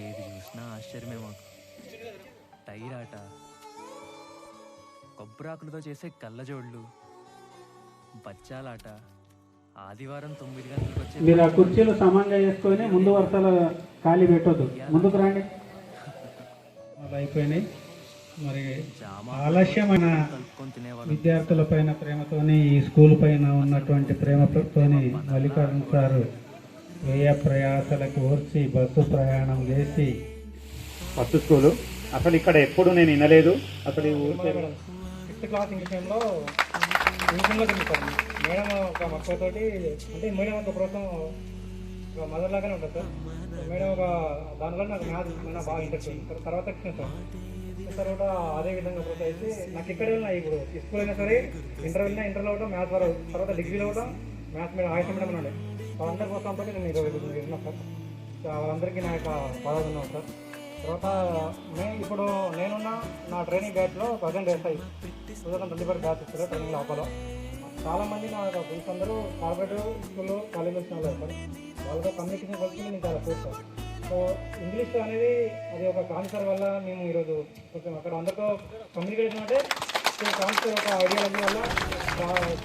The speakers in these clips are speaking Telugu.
ఏది చూసినా ఆశ్చర్యమే మాకు. టైర్ ఆట, కొబ్బరాకులతో చేసే కళ్ళజోళ్ళు, బచ్చాలాట, ఆదివారం 9 గంటలకు వచ్చే మీరు ఆ కుర్చీలు సమానంగా చేసుకొని ముందు వరుసలో ఖాళీ పెట్టొద్దు, ముందుకు రండి. అలా అయిపోయినాయి. మరి ఆలస్యమైన విద్యార్థుల పైన ప్రేమతోని, ఈ స్కూల్ పైన ఉన్నటువంటి ప్రేమతోని మల్లికార్జున సారు వ్యయ ప్రయాసలకు ఓర్చి బస్సు ప్రయాణం చేసి ఫస్ట్ స్కూలు అసలు ఇక్కడ ఎప్పుడు నేను వినలేదు. అసలు ఈ ఊరికే 6th క్లాస్ ఇంగ్లీష్ టైంలో ఇంగ్లీష్లో తిరుగుతారు మేడం. ఒక మక్కువతోటి అంటే మేడం ఒక ప్రోత్సాహం ఒక మదర్ లాగానే ఉంటుంది సార్. మేడం ఒక దానివల్ల నాకు మ్యాథ్స్ మేడం బాగా ఇంట్రెస్ట్ ఉంది. తర్వాత వచ్చిన సార్ తర్వాత అదే విధంగా ప్రోత్సహిస్తే నాకు ఇక్కడ వెళ్ళినా ఇప్పుడు స్కూల్ అయినా సరే ఇంటర్ వెళ్ళినా ఇంటర్లో కూడా మ్యాథ్స్ వరకు, తర్వాత డిగ్రీలో కూడా మ్యాథ్స్ మేడం ఆయుష్ మేడం ఉండే. వాళ్ళందరి ప్రోత్సాహంతో నేను ఈరోజు విన్నాను సార్. వాళ్ళందరికీ నా యొక్క బాధ ఉన్నాను సార్. తర్వాత ఇప్పుడు నేనున్న నా ట్రైనింగ్ బ్యాచ్లో ప్రజెంట్ SI 2024 బ్యాచ్ ఇస్తారు ట్రైనింగ్ లోపల. చాలామంది నా ఫ్రెండ్స్ అందరూ కార్పొరేటివ్ స్కూల్లో కాలేజ్ వచ్చిన వాళ్ళు సార్. వాళ్ళతో కమ్యూనికేషన్ కలిసి నేను చాలా చూస్తాను. సో ఇంగ్లీష్ అనేది అది ఒక కాన్సర్ వల్ల మేము ఈరోజు కొంచెం అక్కడ అందరితో కమ్యూనికేషన్ అంటే కాన్సర్ ఒక ఐడియాలజీ వల్ల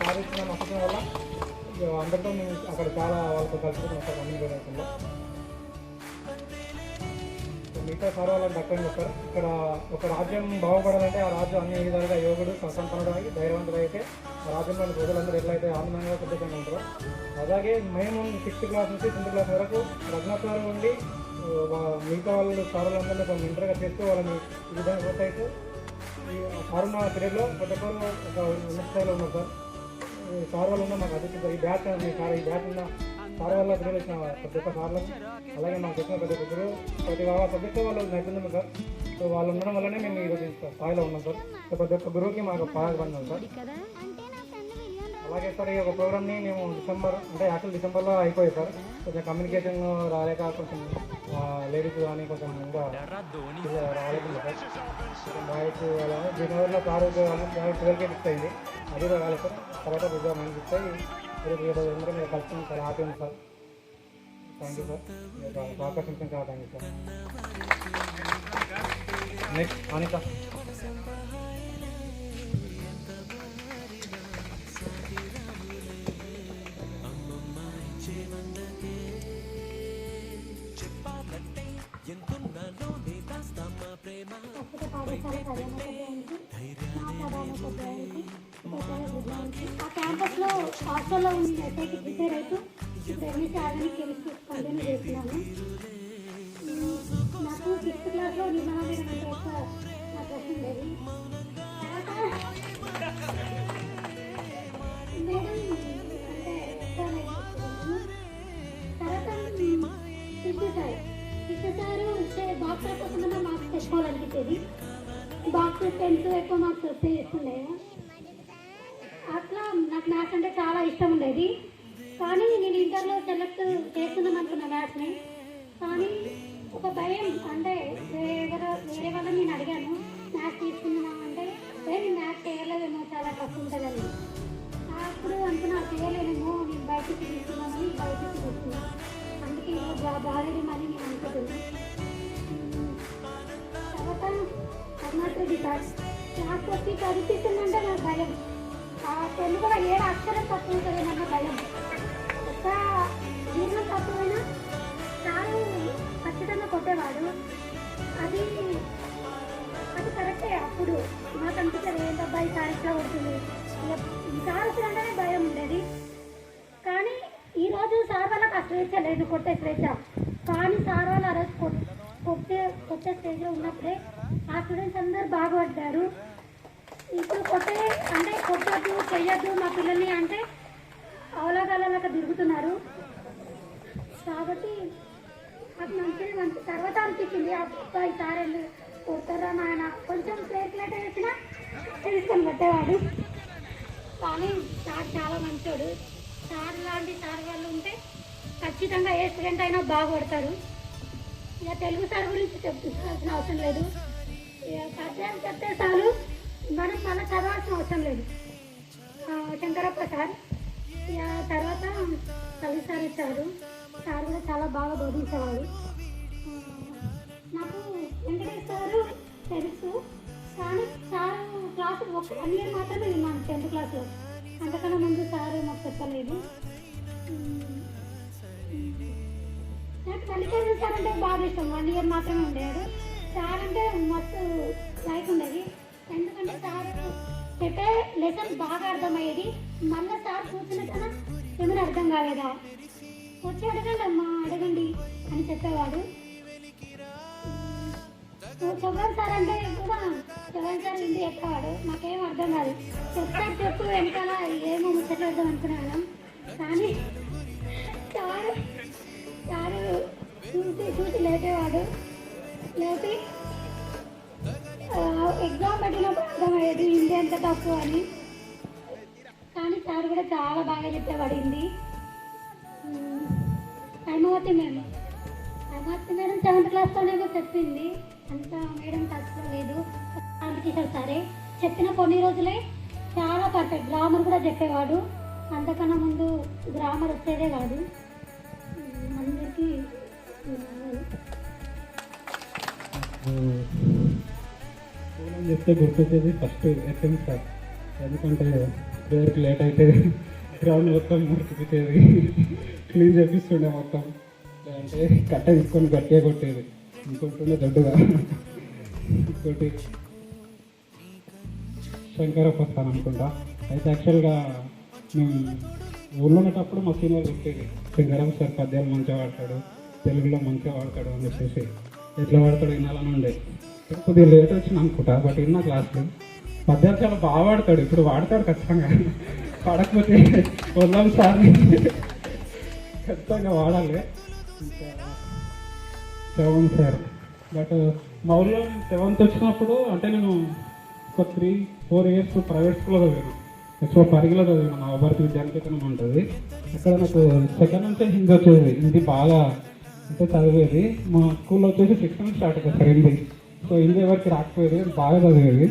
సాధించిన నమ్మకం వల్ల అందరితో మేము అక్కడ చాలా వాళ్ళతో కలుసుకుంటాం సార్ కమ్యూనికేషన్లో. మిగతా సార్ వాళ్ళని దక్కండి సార్. ఇక్కడ ఒక రాజ్యం బాగుపడాలంటే ఆ రాజ్యం అన్ని విధాలుగా యోగుడు సంపన్నుడు ధైర్యవంతుడు అయితే ఆ రాజ్యంలోని ప్రజలందరూ ఎట్లయితే ఆనందంగా సంతోషంగా ఉంటారో అలాగే మేము 6th క్లాస్ నుంచి 10th క్లాస్ వరకు రఘునాథ్ ఉండి మిగతా వాళ్ళు సారులందరినీ కొంచెం ఇంటర్గా చేస్తూ వాళ్ళని ఈ విధంగా ప్రోత్సహిస్తూ ఈ సారున్న పీరియడ్లో ప్రతి ఒక్కరు ఒక ఉన్నత స్థాయిలో ఉన్నారు సార్. సార్ వాళ్ళు ఉన్న మాకు అదృష్టం. ఈ బ్యాచ్ ఈ బ్యాచ్ ఉన్న సార్ వల్ల పిల్లలు వచ్చిన ప్రతి ఒక్క సార్లకు అలాగే మాకు వచ్చిన ప్రతి ఒక్కరు ప్రతి సబ్జెక్టు వాళ్ళు నైపుణ్యం సార్. సో వాళ్ళు ఉండడం వల్లనే మేము ఈరోజు స్థాయిలో ఉన్నాం సార్. సో ప్రతి ఒక్క గురువుకి మాకు సహాయపడినాం సార్. అలాగే సార్ ఈ ఒక ప్రోగ్రామ్ని మేము డిసెంబర్లో అయిపోయాయి సార్. కొంచెం కమ్యూనికేషన్ రాలేక కొంచెం లేడీస్ కానీ కొంచెం ఇంకా రాలేదు సార్. కొంచెం బాయ్స్ అలా జనవరిలో 12కి ఫిక్స్ అయింది. అది కూడా రాలేదు సార్. తర్వాత కొద్దిగా మంది ఫిక్స్ అయ్యి అందరూ మీరు కలిసి చాలా హ్యాపీ ఉంది సార్. Thank you sir. మీకు ఆకర్షించిన చాలా thank you sir. Next Anitha. ఆ క్యాంపస్లో హాస్టల్లో ఉన్న ఎస్ఐకి ప్రిపేర్ అవుతూ ఇప్పుడు ఎంఎస్సీ ఆర్గానిక్ కెమిస్ట్రీ కంటిన్యూ చేస్తున్నాను. నాకు 6th క్లాస్లో నిర్మలా మేడం అంటే ఎక్కువ నా ప్రశ్న ఉండేది. మేడం అంటే ఎక్కువ నేర్చుకున్నాను. తర్వాత కృష్ణ సారు ఇచ్చే బాక్స్ రాకుండా మార్క్స్ తెచ్చుకోవాలనిపించేది. బాక్స్ 10th ఎక్కువ మార్క్స్ వస్తే ఇస్తుండే. అట్లా నాకు మ్యాథ్స్ అంటే చాలా ఇష్టం ఉండేది. కానీ నేను ఇంటర్లో సెలెక్ట్ చేస్తున్నాను అనుకున్న మ్యాథ్స్ని. కానీ ఒక భయం అంటే వేరే వాళ్ళని నేను అడిగాను మ్యాథ్స్ తీసుకున్నా అంటే నేను మ్యాథ్స్ చేయలేదేమో చాలా టఫ్ ఉంటుందని. అప్పుడు అనుకున్నా చేయలేనేమో నేను బయటికి తీసుకున్నామని బయటికి తీసుకున్నాను. అందుకే బాగాలేమని నేను అనుకుంటున్నాను. తర్వాత కర్ణాటక సార్ క్లాస్ వచ్చి చదివిస్తుందంటే నాకు భయం. తెలుగులో 7 అక్షరం తప్పు ఉంటుందేమన్న భయం. ఒక దీనిలో తప్పువైనా సారు ఖచ్చితంగా కొట్టేవాడు. అది కరెక్టే. అప్పుడు నాకు అనిపించేది ఏంటబ్బాయి సార్ ఇట్లా కొడుతుంది. సార్ వచ్చినంటేనే భయం ఉండేది. కానీ ఈరోజు సార్ వాళ్ళకి ఆ స్వేచ్ఛ లేదు, కొట్టే స్వేచ్ఛ. కానీ సార్ వాళ్ళు ఆ రోజు కొట్టే స్టేజ్లో ఉన్నప్పుడే ఆ స్టూడెంట్స్ అందరూ బాగుపడ్డారు. ఇప్పుడు కొట్టద్దు చెయ్యొద్దు మా పిల్లల్ని అంటే అవలాగాలక తిరుగుతున్నారు. కాబట్టి అది మంచి తర్వాత అనిపించింది అబ్బాయి సార్ వెళ్ళి కొడతారా నాయన కొంచెం ప్లేట్ వేసినా తెలుసుకొని కొట్టేవాడు. కానీ సార్ చాలా మంచోడు. సార్ లాంటి సార్ వాళ్ళు ఉంటే ఖచ్చితంగా ఏ స్టూడెంట్ అయినా బాగుపడతారు. ఇక తెలుగు సార్ గురించి చెప్తున్న అవసరం లేదు. పద్యాలు చెప్తే చాలు, మనం మళ్ళీ చదవాల్సిన అవసరం లేదు. శంకరప్ప సార్ తర్వాత కవి సార్ ఇచ్చారు. సార్ కూడా చాలా బాగా బోధించేవాడు. తెలుసు. కానీ సార్ క్లాస్ ఒక 1 ఇయర్ మాత్రమే విన్నాను 10th క్లాస్లో. అంతకన్నా ముందు సార్ మాకు చెప్పలేదు. నాకు మల్లికార్జున సార్ అంటే బాగా ఇష్టం. 1 ఇయర్ మాత్రమే ఉండేవాడు. సార్ అంటే మస్తు లైక్ ఉండేది. ఎందుకంటే సార్ చెప్పే లెసన్ బాగా అర్థమయ్యేది. మళ్ళీ సార్ కూర్చున్న కన్నా ఏమైనా అర్థం కాలేదా, వచ్చి అడగండి అమ్మా, అడగండి అని చెప్పేవాడు. చౌహాన్ సార్ అంటే కూడా చౌహాన్ సార్ ఇంటి ఎక్కేవాడు. నాకేం అర్థం కాదు. చెప్తారు చెప్పు వెనకాల ఏమో ముచ్చట్లేద్దాం అనుకునేవాళ్ళం. కానీ సారు సారు చూసి లేపేవాడు. లేపి ఎగ్జామ్ పెట్టినప్పుడు అర్థమయ్యేది హిందీ ఎంత తప్పు అని. కానీ సార్ కూడా చాలా బాగా చెప్పేవాడు హిందీ. హైమావతి మేడం 7th క్లాస్లోనేమో చెప్పింది. అంత మేడం టచ్లో లేదు. కిషోర్ సారే చెప్పిన కొన్ని రోజులే చాలా పర్ఫెక్ట్. గ్రామర్ కూడా చెప్పేవాడు. అంతకన్నా ముందు గ్రామర్ వచ్చేదే కాదు. అందరికీ స్కూల్ చెప్తే గుర్తొచ్చేది ఫస్ట్ ఎస్ఎం సార్. ఎందుకంటే ప్రేయర్కి లేట్ అయితే గ్రౌండ్ మొత్తం మురికిపోయేది, క్లీన్ చేపిస్తుండే మొత్తం. అంటే కట్ట తీసుకొని గట్టిగా కొట్టేది. ఇంకొంటుండే దొడ్డుగా. ఇంకోటి శంకరప్ప సార్ అనుకుంటా. అయితే యాక్చువల్గా మేము ఊళ్ళో ఉన్నప్పుడు మా సీనియర్ చెప్పేది శంకరప్ప సార్ పద్యాలు మంచిగా వాడతాడు, తెలుగులో మంచిగా వాడతాడు అని చెప్పేసి. ఎట్లా వాడతాడు వినాలని ఉండే. కొద్దిగా లేట్ వచ్చింది అనుకుంటా, బట్ విన్నా క్లాస్లో పద్యాలు చాలా బాగా వాడతాడు. ఇప్పుడు వాడతాడు ఖచ్చితంగా. వాడకపోతే వదలాలి సార్ని, ఖచ్చితంగా వాడాలి. ఇంకా 7th సార్. బట్ మా ఊళ్ళో 7th వచ్చినప్పుడు అంటే నేను ఒక 3-4 ఇయర్స్ ప్రైవేట్ స్కూల్లో చదివాను. ఎక్కువ పరిగిలో చదివాను. నా భారత విద్యానికేతనం ఉంటుంది. అక్కడ నాకు సెకండ్ నుంచే హిందీ వచ్చేది. హిందీ బాగా అంటే చదివేది. మా స్కూల్లో వచ్చేసి 6th నుంచి స్టార్ట్ అవుతుంది సార్ హిందీ. సో హిందీ ఎవరికి రాకపోయేది, బాగా చదివేది.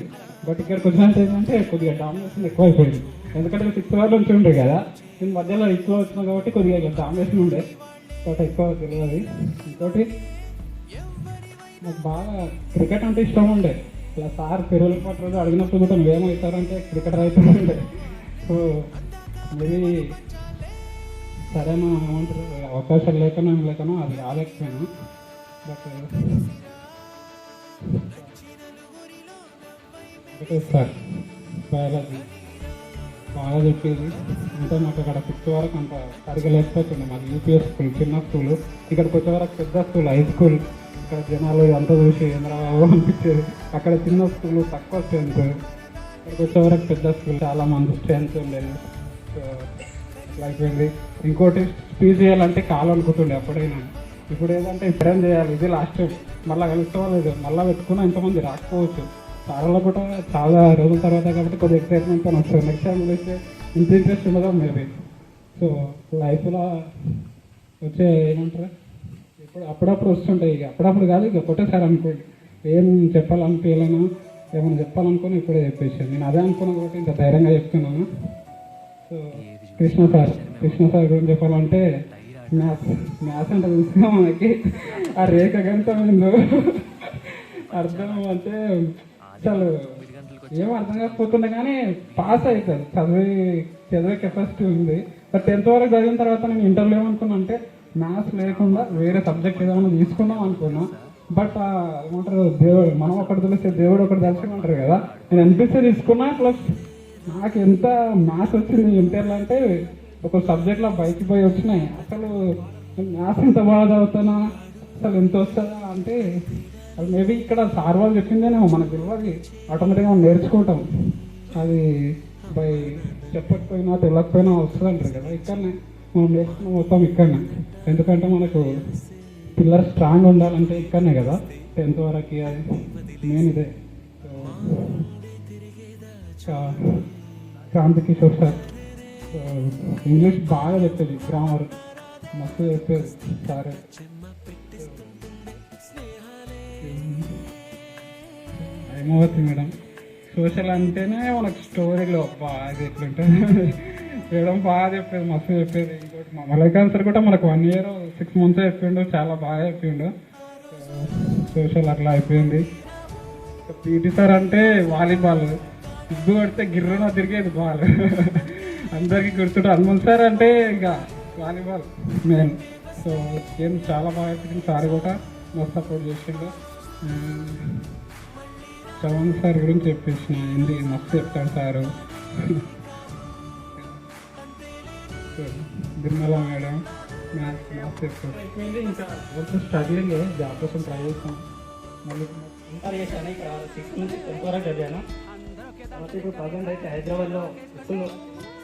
బట్ ఇక్కడికి వచ్చినట్టు ఏంటంటే కొద్దిగా డామినేషన్ ఎక్కువ అయిపోయింది. ఎందుకంటే 6th వరకు నుంచి ఉండే కదా, నేను మధ్యలో ఎక్కువ వచ్చినా కాబట్టి కొద్దిగా డామినేషన్ ఉండే. బట్ ఎక్కువ తెలియదు. ఇంకోటి నాకు బాగా క్రికెట్ అంటే ఇష్టం ఉండే. ఇలా సార్ పెరువుల పాటు రోజు అడిగినప్పుడు కూడా నువ్వేమవుతారంటే క్రికెటర్ అవుతుండే. సో మేబీ సరైన ఏమంటారు అవకాశాలు లేకనో ఏం లేకనో అది రాలేకపోయాను. బట్ సార్ బయాలజీ బాగా చెప్పేది. అంటే మాకు అక్కడ 6th వరకు అంత సరిగ్గా లేకపోతుండే. మాది యూపీఎస్ స్కూల్, చిన్న స్కూల్. ఇక్కడికి వచ్చే వరకు పెద్ద స్కూల్, హై స్కూల్. ఇక్కడ జనాలు అంతా చూసి చంద్రబాబు అనిపించేది. అక్కడ చిన్న స్కూల్, తక్కువ స్ట్రెంత్. ఇక్కడికి వచ్చే వరకు పెద్ద స్కూల్, చాలా మంది స్ట్రెంత్ ఉండేది. సో అట్లా అయిపోయింది. ఇంకోటి స్పీచ్ చేయాలంటే కాలు అనుకుంటుండే అప్పుడైనా. ఇప్పుడు ఏదంటే ఇప్పుడేం చేయాలి, ఇది లాస్ట్ టైం, మళ్ళీ కలుసుకోలేదు, మళ్ళీ పెట్టుకున్నా ఇంతమంది రాకపోవచ్చు. సార్లో కూడా చాలా రోజుల తర్వాత కాబట్టి కొద్దిగా ఎక్సైట్మెంట్తో వస్తుంది. నెక్స్ట్ టైం కలిస్తే ఇంత ఇంట్రెస్ట్ ఉండదు మేబీ. సో లైఫ్లో వచ్చే ఏమంటారు ఇప్పుడు అప్పుడప్పుడు వస్తుంటాయి. ఇక అప్పుడప్పుడు కాదు, ఇక ఒకటేసారి అనుకోండి. ఏం చెప్పాలనిపించలేను, ఏమైనా చెప్పాలనుకుని ఇప్పుడే చెప్పేసాను. నేను అదే అనుకున్నా కాబట్టి ఇంత ధైర్యంగా చెప్తున్నాను. సో కృష్ణ సార్ గురించి చెప్పాలంటే మ్యాథ్స్ అంటే చూసినా మనకి ఆ రేఖ గణితం ఏందో అర్థం అంటే అసలు ఏం అర్థం కాకపోతుండే కానీ పాస్ అవుతుంది. చదివే కెపాసిటీ ఉంది. బట్ 10th వరకు చదివిన తర్వాత నేను ఇంటర్లో ఏమనుకున్నా అంటే మ్యాథ్స్ లేకుండా వేరే సబ్జెక్ట్ ఏదైనా తీసుకుందాం అనుకున్నా. బట్ ఏమంటారు దేవుడు, మనం ఒకటి తెలిస్తే దేవుడు ఒకటి తెలుసుకుంటారు కదా. నేను ఎంపీసీ తీసుకున్నా. ప్లస్ నాకు ఎంత మ్యాథ్స్ వచ్చింది ఇంటర్లో అంటే ఒక సబ్జెక్ట్లో బయటికి పోయి వచ్చినాయి. అసలు మ్యాథ్స్ ఎంత బాగా చదువుతానా, అసలు ఎంత వస్తుందా అంటే అది మేబీ ఇక్కడ సార్ వాళ్ళు చెప్పిందేనేమో, మనకు తెలియదు. ఆటోమేటిక్గా మనం నేర్చుకుంటాం. అది బై చెప్పకపోయినా తెలియకపోయినా వస్తుంది అంటారు కదా. ఇక్కడనే మనం నేర్చుకున్న మొత్తం ఇక్కడనే. ఎందుకంటే మనకు పిల్లర్ స్ట్రాంగ్ ఉండాలంటే ఇక్కడనే కదా 10th వరకు. అది మెయిన్ ఇదే. క్రాంతి కిషోర్ సార్ ఇంగ్లీష్ బాగా చెప్పేది, గ్రామర్ మస్తు చెప్పేది సార్. హైమావతి మేడం సోషల్ అంటేనే మనకు స్టోరీలో బాగా ఎట్లుంటుంది మేడం బాగా చెప్పేది, మస్తు చెప్పేది. ఇంకోటి మలైకాన్ సార్ కూడా మనకు 1 year 6 months చెప్పిండు, చాలా బాగా చెప్పిండు. సోషల్ అట్లా అయిపోయింది. పీటీ సార్ అంటే వాలీబాల్ సిగ్గు పడితే గిర్రన తిరిగేది బాల్ అందరికీ గుర్తుంటే హనుమంత్ సార్ అంటే ఇక వాలీబాల్ మెయిన్. సో గేమ్ చాలా బాగా ఆడుతుంది. సార్ కూడా మస్తు సపోర్ట్ చేసిండు. శ్రవణ్ సార్ గురించి చెప్పేసిన హిందీ మస్తు చెప్తాడు సారు. నిర్మలా మేడం మ్యాథ్స్ మస్తు చెప్తాడు. అయిపోయింది ఇంకా స్ట్రగ్లింగ్ జాబ్ కోసం ట్రై చేస్తాం. మళ్ళీ ఇంటర్ చేశాను. ఇక్కడ 6 నుంచి 10th వరకు చదివాను. తర్వాత ఇప్పుడు ప్రజెంట్ అయితే హైదరాబాద్లో స్కూల్లో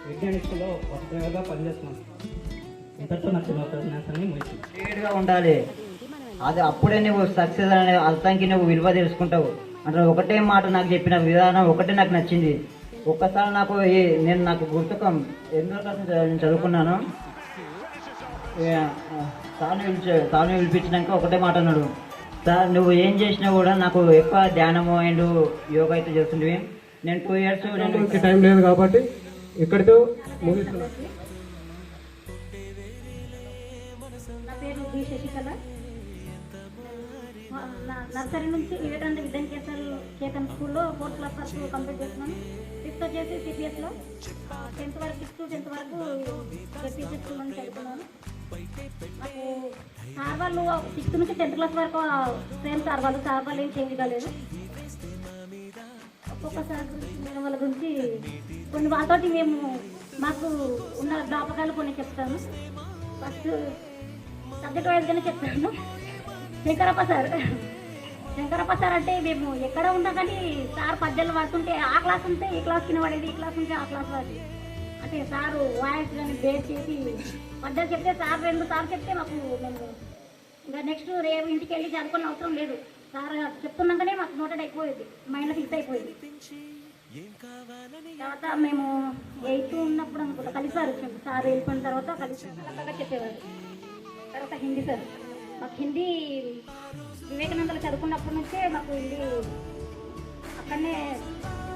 విజ్ఞాన స్కూల్లో వస్తున్నగా పనిచేస్తున్నాను. ఇంతటితో నాకు ఉపన్యాసాన్ని ముగిసింది. స్ట్రేట్గా ఉండాలి. అది అప్పుడే నువ్వు సక్సెస్ అనే అర్థానికి నువ్వు విలువ తెలుసుకుంటావు. అంటే ఒకటే మాట నాకు చెప్పిన విధానం ఒకటే నాకు నచ్చింది. ఒక్కసారి నాకు గుర్తుకం 8వ క్లాస్ నేను చదువుకున్నాను. తాను పిలిపించినాక ఒకటే మాట అన్నాడు, సార్ నువ్వు ఏం చేసినా కూడా నాకు ఎక్కువ ధ్యానము అండ్ యోగా అయితే చేస్తుంటివి. నేను 2 years నేను టైం లేదు కాబట్టి ఇక్కడితో ముగిస్తున్నాను. నా పేరు బి శశికళ. నర్సరీ నుంచి వివేకానంద విద్యానికేతన్ స్కూల్లో 4th క్లాస్ వరకు కంప్లీట్ చేస్తున్నాను. 5th వచ్చేసి సిపిఎస్లో, 10th వరకు 6th to 10th వరకు జెడ్పీసీ స్కూల్లో చదువుకున్నాను. నాకు సార్ వాళ్ళు 6th నుంచి 10th క్లాస్ వరకు సేమ్ సార్ వాళ్ళు ఏం చేంజ్ కాలేదు. ఒక్కొక్కసారి మేడం వాళ్ళ గురించి కొన్ని వాళ్ళతోటి మాకు ఉన్న జ్ఞాపకాలు కొన్ని చెప్తాను. ఫస్ట్ సబ్జెక్ట్ వైజ్గానే చెప్తాను. శంకరప్ప సార్ అంటే మేము ఎక్కడ ఉన్నా కానీ సార్ పద్యాలు పడుతుంటే ఆ క్లాస్ ఉంటే ఈ క్లాస్ కింద పడేది, ఈ క్లాస్ ఉంటే ఆ క్లాస్ పడేది. అంటే సారు వాయిస్ కానీ బేస్ చేసి పద్యాలు చెప్తే సార్ 2 సార్లు చెప్తే మాకు మేము ఇంకా నెక్స్ట్ రేపు ఇంటికి వెళ్ళి చదువుకునే అవసరం లేదు. సార్ చెప్తున్నాకనే మాకు నోటెడ్ అయిపోయేది, మైండ్లో ఫిక్స్ అయిపోయేది. తర్వాత మేము 8th ఉన్నప్పుడు అనుకుంటా కలిసారు. సార్ వెళ్ళిపోయిన తర్వాత కలిసి చెప్పేవారు. తర్వాత హిందీ సార్ మాకు హిందీ వివేకానందలో చదువుకున్నప్పటి నుంచే మాకు హిందీ అక్కడనే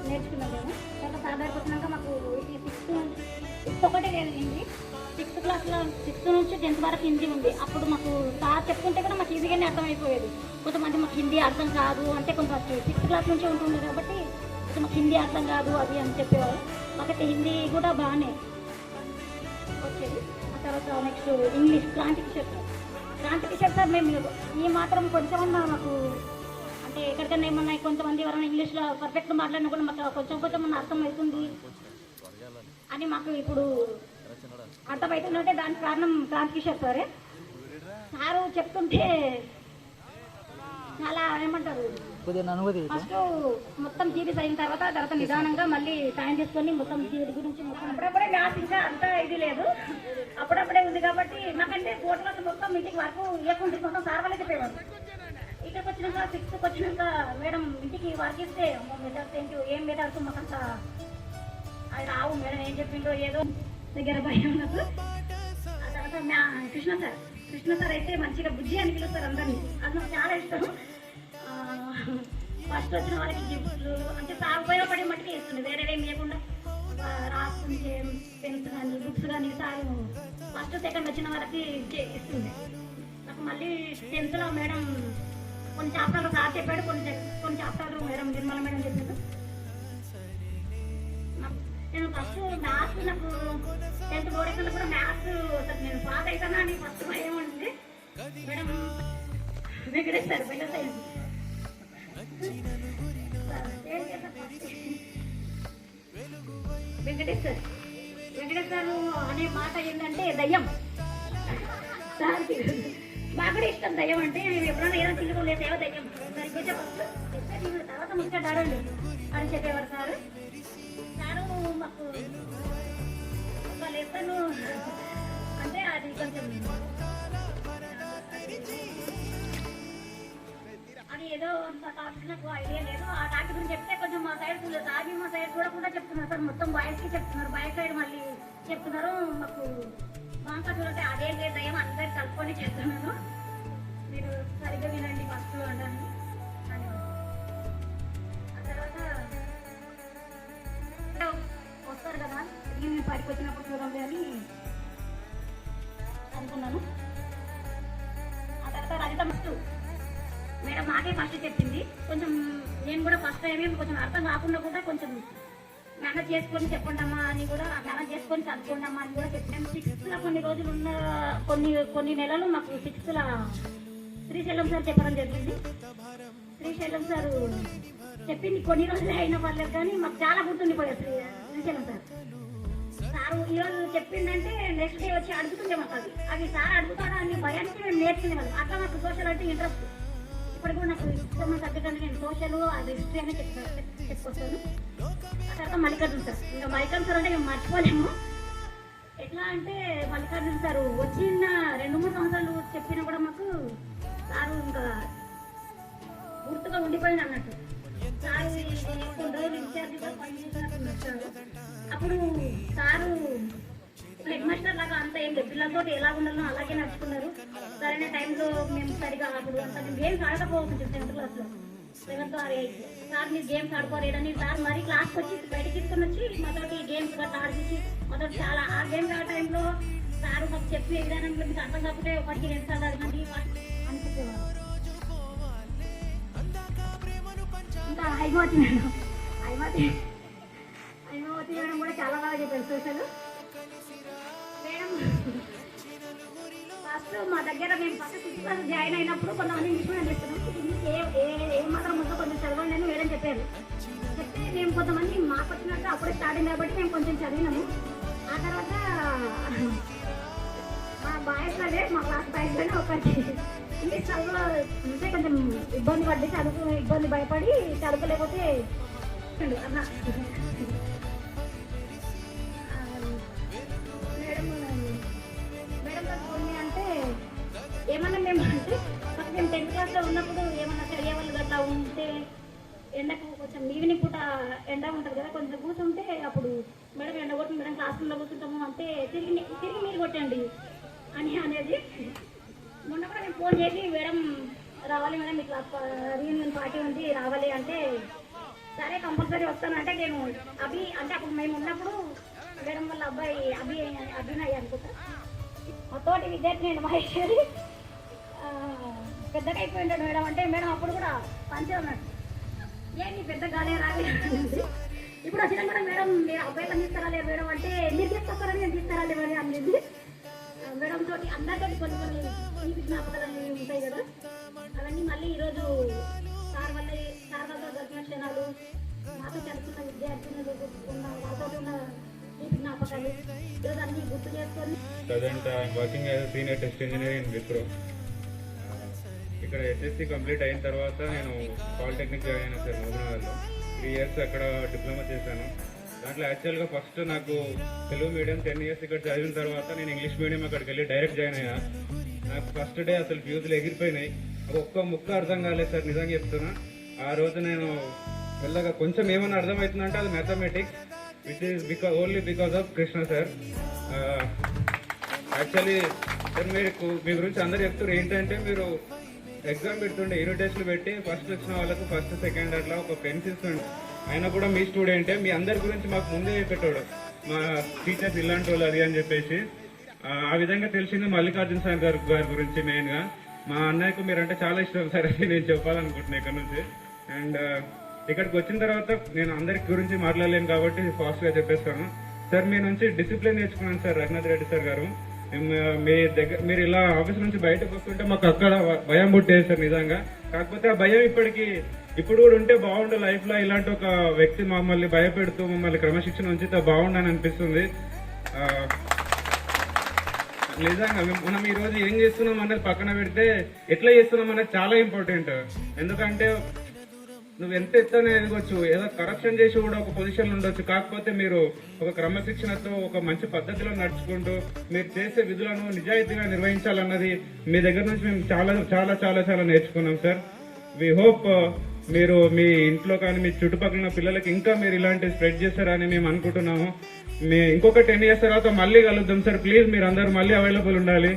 నేర్చుకున్నాం మేము. తర్వాత సార్ దగ్గరికి వచ్చినాక మాకు 6th ఒకటే లేదు హిందీ. 6th క్లాస్లో 6th నుంచి 10th వరకు హిందీ ఉంది. అప్పుడు మాకు సార్ చెప్తుంటే కూడా మాకు ఈజీగానే అర్థమైపోయేది. కొంతమంది మాకు హిందీ అర్థం కాదు అంటే కొంత 6th క్లాస్ నుంచి ఉంటుంది కాబట్టి మాకు హిందీ అర్థం కాదు అది అని చెప్పేవారు. మాకైతే హిందీ కూడా బాగానే వచ్చేది. ఆ తర్వాత next English Kranthi Kishore sir మేము ఈ మాత్రం కొంచెమన్నా మాకు అంటే ఎక్కడికైనా ఏమన్నా కొంతమంది ఎవరైనా ఇంగ్లీష్లో పర్ఫెక్ట్ మాట్లాడినా కూడా మాకు కొంచెం మన అర్థం అవుతుంది అని మాకు ఇప్పుడు అర్థమవుతుందంటే దానికి కారణం క్రాంతి కిషోర్ సారే. సారు చెప్తుంటే చాలా ఏమంటారు ఫస్ట్ మొత్తం సిరీస్ అయిన తర్వాత నిదానంగా మళ్ళీ టైం తీసుకొని మొత్తం సిరీస్ గురించి అప్పుడప్పుడే మ్యాథ్స్ ఇంకా అంత ఇది లేదు, అప్పుడప్పుడే ఉంది కాబట్టి నాకంటే 4th క్లాస్ మొత్తం ఇంటికి వరకు ఇవ్వకుండా మొత్తం సార్ వాళ్ళే చెప్పేవారు. ఇక్కడికి వచ్చినాక 6th వచ్చినాక మేడం ఇంటికి వర్క్ ఇస్తే మెథడ్స్ ఏంటి ఏం మెథడ్స్ మాకంతా అది రావు మేడం ఏం చెప్పిండో ఏదో దగ్గర భయం ఉన్నప్పుడు. ఆ తర్వాత కృష్ణ సార్ అయితే మంచిగా బుజ్జి అని పిలుస్తారు అందరినీ, అది నాకు చాలా ఇష్టం. ఫస్ట్ వచ్చిన వాళ్ళకి గిఫ్ట్లు అంటే సార్ ఉపయోగపడే మట్టుకే ఇస్తుంది, వేరేవేం లేకుండా రాస్తుంటే పెన్స్ కానీ బుక్స్ కానీ సార్ ఫస్ట్ సెకండ్ వచ్చిన వాళ్ళకి ఇస్తుంది. నాకు మళ్ళీ 10th మేడం కొన్ని చాప్టర్లు సార్ చెప్పాడు, కొన్ని చాప్టర్లు మేడం నిర్మల మేడం చెప్పాడు. నేను ఫస్ట్ మ్యాథ్స్ నాకు 10th బోర్డ్ ఎగ్జామ్లో కూడా మ్యాథ్స్ నేను పాస్ అవుతానా అని ఫస్ట్ భయం ఉంటుంది. మేడం వెంకటేష్ సార్ పెద్ద సైన్స్ వెంకటేష్ సార్ అనే మాట ఏంటంటే దయ్యం. సార్ మాకు కూడా ఇష్టం దయ్యం అంటే. నేను ఎప్పుడైనా ఏదైనా తిరుగులేసేవో దయ్యం తర్వాత ముచ్చటాడండి అని చెప్పేవారు సారు. మాకు ఒక లెసన్ అంటే అది కొంచెం అది ఏదో టాపిక్ నాకు ఐడియా లేదు. ఆ టాపిక్ గురించి చెప్తే కొంచెం మా సైడ్ చూడకుండా చెప్తున్నారు సార్, మొత్తం బాయ్స్కి చెప్తున్నారు, బాయ్స్ సైడ్ మళ్ళీ చెప్తున్నారు. మాకు బాగా చూడంటే అదే లేదు దయ్యం అందరికి కలుపుకొని చెప్తున్నాను, మీరు సరిగ్గా వినండి ఫస్ట్ అంటాను. ఆ తర్వాత వస్తారు కదా నేను పడికి వచ్చినప్పుడు చూడండి అని అనుకున్నాను. ఆ తర్వాత రజిత మేడం మాకే ఫస్ట్ చెప్పింది. కొంచెం నేను కూడా ఫస్ట్ టైం కొంచెం అర్థం కాకుండా కూడా కొంచెం మేనేజ్ చేసుకొని చెప్పండమ్మా అని కూడా మేనేజ్ చేసుకొని చదువుకోండమ్మా అని కూడా చెప్పాను. 6th కొన్ని రోజులు ఉన్న కొన్ని నెలలు మాకు 6th శ్రీశైలం సార్ చెప్పడం జరిగింది. శ్రీశైలం సార్ చెప్పింది కొన్ని రోజులే అయిన పర్లేదు కానీ మాకు చాలా గుర్తుండిపోయారు శ్రీశైలం సార్ ఈరోజు చెప్పిందంటే నెక్స్ట్ డే వచ్చి అడుగుతుండే మాకు అవి సార్ అడుగుతాడా అని భయానికి మేము నేర్చుకునేవాళ్ళం. అట్లా నాకు సోషల్ అంటే ఇంట్రెస్ట్. ఇప్పుడు కూడా నాకు ఇష్టమైన సబ్జెక్ట్ అంటే నేను సోషల్ అది హిస్టరీ అనే చెప్పుకొస్తాను. ఆ తర్వాత మల్లికార్జున సార్, ఇంకా మల్లికార్జున సార్ అంటే మేము మర్చిపోలేము. ఎట్లా అంటే మల్లికార్జున సార్ వచ్చిన 2-3 సంవత్సరాలు చెప్పినా కూడా మాకు సారు ఇంకా గుర్తుగా ఉండిపోయింది అన్నట్టు. సారు కొన్ని రోజులు విద్యార్థిగా పనిచేసినట్టు. అప్పుడు సారు హెడ్ మాస్టర్ లాగా అంత ఏం లేదు, పిల్లలతో ఎలా ఉండాలో అలాగే నడుచుకున్నారు. సరైన టైంలో మేము సరిగా అప్పుడు అంత మేము గేమ్స్ ఆడకపోవచ్చు 10th క్లాస్లో 7th or 8th. సార్ మీరు గేమ్స్ ఆడుకోలేదని సార్ మరీ క్లాస్కి వచ్చి బయటకి తీసుకొని వచ్చి మాతోటి గేమ్స్ గట్రా ఆడిపించి మాతో చాలా ఆ గేమ్స్ ఆ టైంలో సారు మాకు చెప్పే విధానంలో మీకు అర్థం కాకపోతే 1కి 2 సార్లు అడగండి అనిపించేవారు. ఇంకా హైమవతి మేడం కూడా చాలా బాగా చెప్పారు సోషల్ మేడం. ఫస్ట్ మా దగ్గర మేము ఫస్ట్ 6th క్లాస్ జాయిన్ అయినప్పుడు కొంతమంది ఇంగ్లీష్ మీడియం చెప్తున్నాం. ఏం మాత్రం ముందు కొంచెం చదవండి అని మేడం చెప్పారు. చెప్తే మేము కొంతమంది మాకు వచ్చినట్టు అప్పుడే స్టార్ట్ అయింది కాబట్టి మేము కొంచెం చదివినాము. ఆ తర్వాత మా బాయ్స్లోనే మా క్లాస్ బాయ్స్లోనే ఒకరికి ఇంగ్లీష్ చదువు అంటే కొంచెం ఇబ్బంది పడి ఇబ్బంది భయపడి చదువుకోలేకపోతే అన్న మేడం కొన్ని అంటే ఏమన్నా మేము అంటే మేము 10th క్లాస్లో ఉన్నప్పుడు ఏమన్నా చదివే వాళ్ళు అట్లా ఉంటే ఎండకు కొంచెం ఈవినింగ్ పూట ఎండ ఉంటుంది కదా, కొంచెం కూర్చుంటే అప్పుడు మేడం ఎండ కొట్టి మేడం క్లాస్ రూమ్లో కూర్చుంటాము అంటే తిరిగి మీరు కొట్టండి అని అనేది. మొన్న కూడా నేను ఫోన్ చేసి మేడం రావాలి మేడం ఇట్లా రీయూనియన్ పార్టీ ఉంది రావాలి అంటే సరే కంపల్సరీ వస్తాను అంటే నేను అంటే అప్పుడు మేము ఉన్నప్పుడు మేడం వాళ్ళ అబ్బాయి అభినయ్ అనుకుంటా మా తోటి విద్యార్థి నేను మహేశ్వరి పెద్దగా అయిపోయింటాడు మేడం అంటే మేడం అప్పుడు కూడా పంచే ఉన్నాడు. ఏంటి పెద్ద గానే రాలేదు ఇప్పుడు వచ్చినా కూడా మేడం మీరు అబ్బాయిలను తీసుకురాలేదు మేడం అంటే మీరు తీసుకొస్తారని నేను తీసుకురాలేదు అని అనేది. మేడం తోటి అందరితోటి కొన్ని జ్ఞాపకాలు ఉంటాయి కదా, అవన్నీ మళ్ళీ ఈరోజు సార్ వాళ్ళతో దర్శన క్షణాలు మాతో చదువుకున్న విద్యార్థులు ఉన్న వాళ్ళతో ఉన్న జ్ఞాపకాలు ఈరోజు అన్ని గుర్తు చేసుకొని. Present working as senior test engineer in Wipro. ఇక్కడ HSC కంప్లీట్ అయిన తర్వాత నేను పాలిటెక్నిక్ జాయిన్ అయినా సార్ మోహనగర్లో. 3 years అక్కడ డిప్లొమా చేశాను. దాంట్లో యాక్చువల్గా ఫస్ట్ నాకు తెలుగు మీడియం 10 years ఇక్కడ చదివిన తర్వాత నేను ఇంగ్లీష్ మీడియం అక్కడికి వెళ్ళి డైరెక్ట్ జాయిన్ అయ్యా. నాకు ఫస్ట్ డే అసలు ఫ్యూజులు ఎగిరిపోయినాయి. ఒక్క ముక్క అర్థం కాలేదు సార్, నిజంగా చెప్తున్నా. ఆ రోజు నేను వెళ్ళగా కొంచెం ఏమైనా అర్థమవుతుందంటే అది mathematics, which is only because of Krishna sir. Actually sir మీ గురించి అందరు చెప్తారు ఏంటంటే మీరు ఎగ్జామ్ పెడుతుండే యూనిట్ టెస్ట్లు పెట్టి ఫస్ట్ వచ్చిన వాళ్ళకు ఫస్ట్ సెకండ్ అట్లా ఒక పెన్స్ ఇస్తుండే. అయినా కూడా మీ స్టూడెంటే, మీ అందరి గురించి మాకు ముందే పెట్టాడు మా టీచర్స్ ఇలాంటి వాళ్ళు అది అని చెప్పేసి. ఆ విధంగా తెలిసింది మల్లికార్జున సార్ గారి గురించి మెయిన్గా. మా అన్నయ్యకు మీరంటే చాలా ఇష్టం సార్ అని నేను చెప్పాలనుకుంటున్నాను ఇక్కడ నుంచి. అండ్ ఇక్కడికి వచ్చిన తర్వాత నేను అందరి గురించి మాట్లాడలేను కాబట్టి ఫాస్ట్గా చెప్పేస్తాను. సార్ మీ నుంచి డిసిప్లిన్ నేర్చుకున్నాను సార్ రఘునాథ్ రెడ్డి సార్ గారు. మీ దగ్గర మీరు ఇలా ఆఫీస్ నుంచి బయటకు వస్తుంటే మాకు అక్కడ భయం పుట్టేది సార్ నిజంగా. కాకపోతే ఆ భయం ఇప్పుడు కూడా ఉంటే బాగుండు లైఫ్లో. ఇలాంటి ఒక వ్యక్తి మమ్మల్ని భయపెడుతూ మమ్మల్ని క్రమశిక్షణ ఉంచితే బాగుండని అనిపిస్తుంది నిజంగా. మనం ఈ రోజు ఏం చేస్తున్నాం అనేది పక్కన పెడితే ఎట్లా చేస్తున్నాం అనేది చాలా ఇంపార్టెంట్. ఎందుకంటే నువ్వు ఎంత ఎత్తనే ఎదగొచ్చు, ఏదో కరప్షన్ చేసి కూడా ఒక పొజిషన్ ఉండొచ్చు. కాకపోతే మీరు ఒక క్రమశిక్షణతో ఒక మంచి పద్ధతిలో నడుచుకుంటూ మీరు చేసే విధులను నిజాయితీగా నిర్వహించాలన్నది మీ దగ్గర నుంచి మేము చాలా చాలా చాలా చాలా నేర్చుకున్నాం సార్. వి హోప్ మీరు మీ ఇంట్లో కానీ మీ చుట్టుపక్కల ఉన్న పిల్లలకి ఇంకా మీరు ఇలాంటి స్ప్రెడ్ చేస్తారని మేము అనుకుంటున్నాము. ఇంకొక 10 years తర్వాత మళ్ళీ కలుద్దాం సార్. ప్లీజ్ మీరు అందరూ మళ్ళీ అవైలబుల్ ఉండాలి.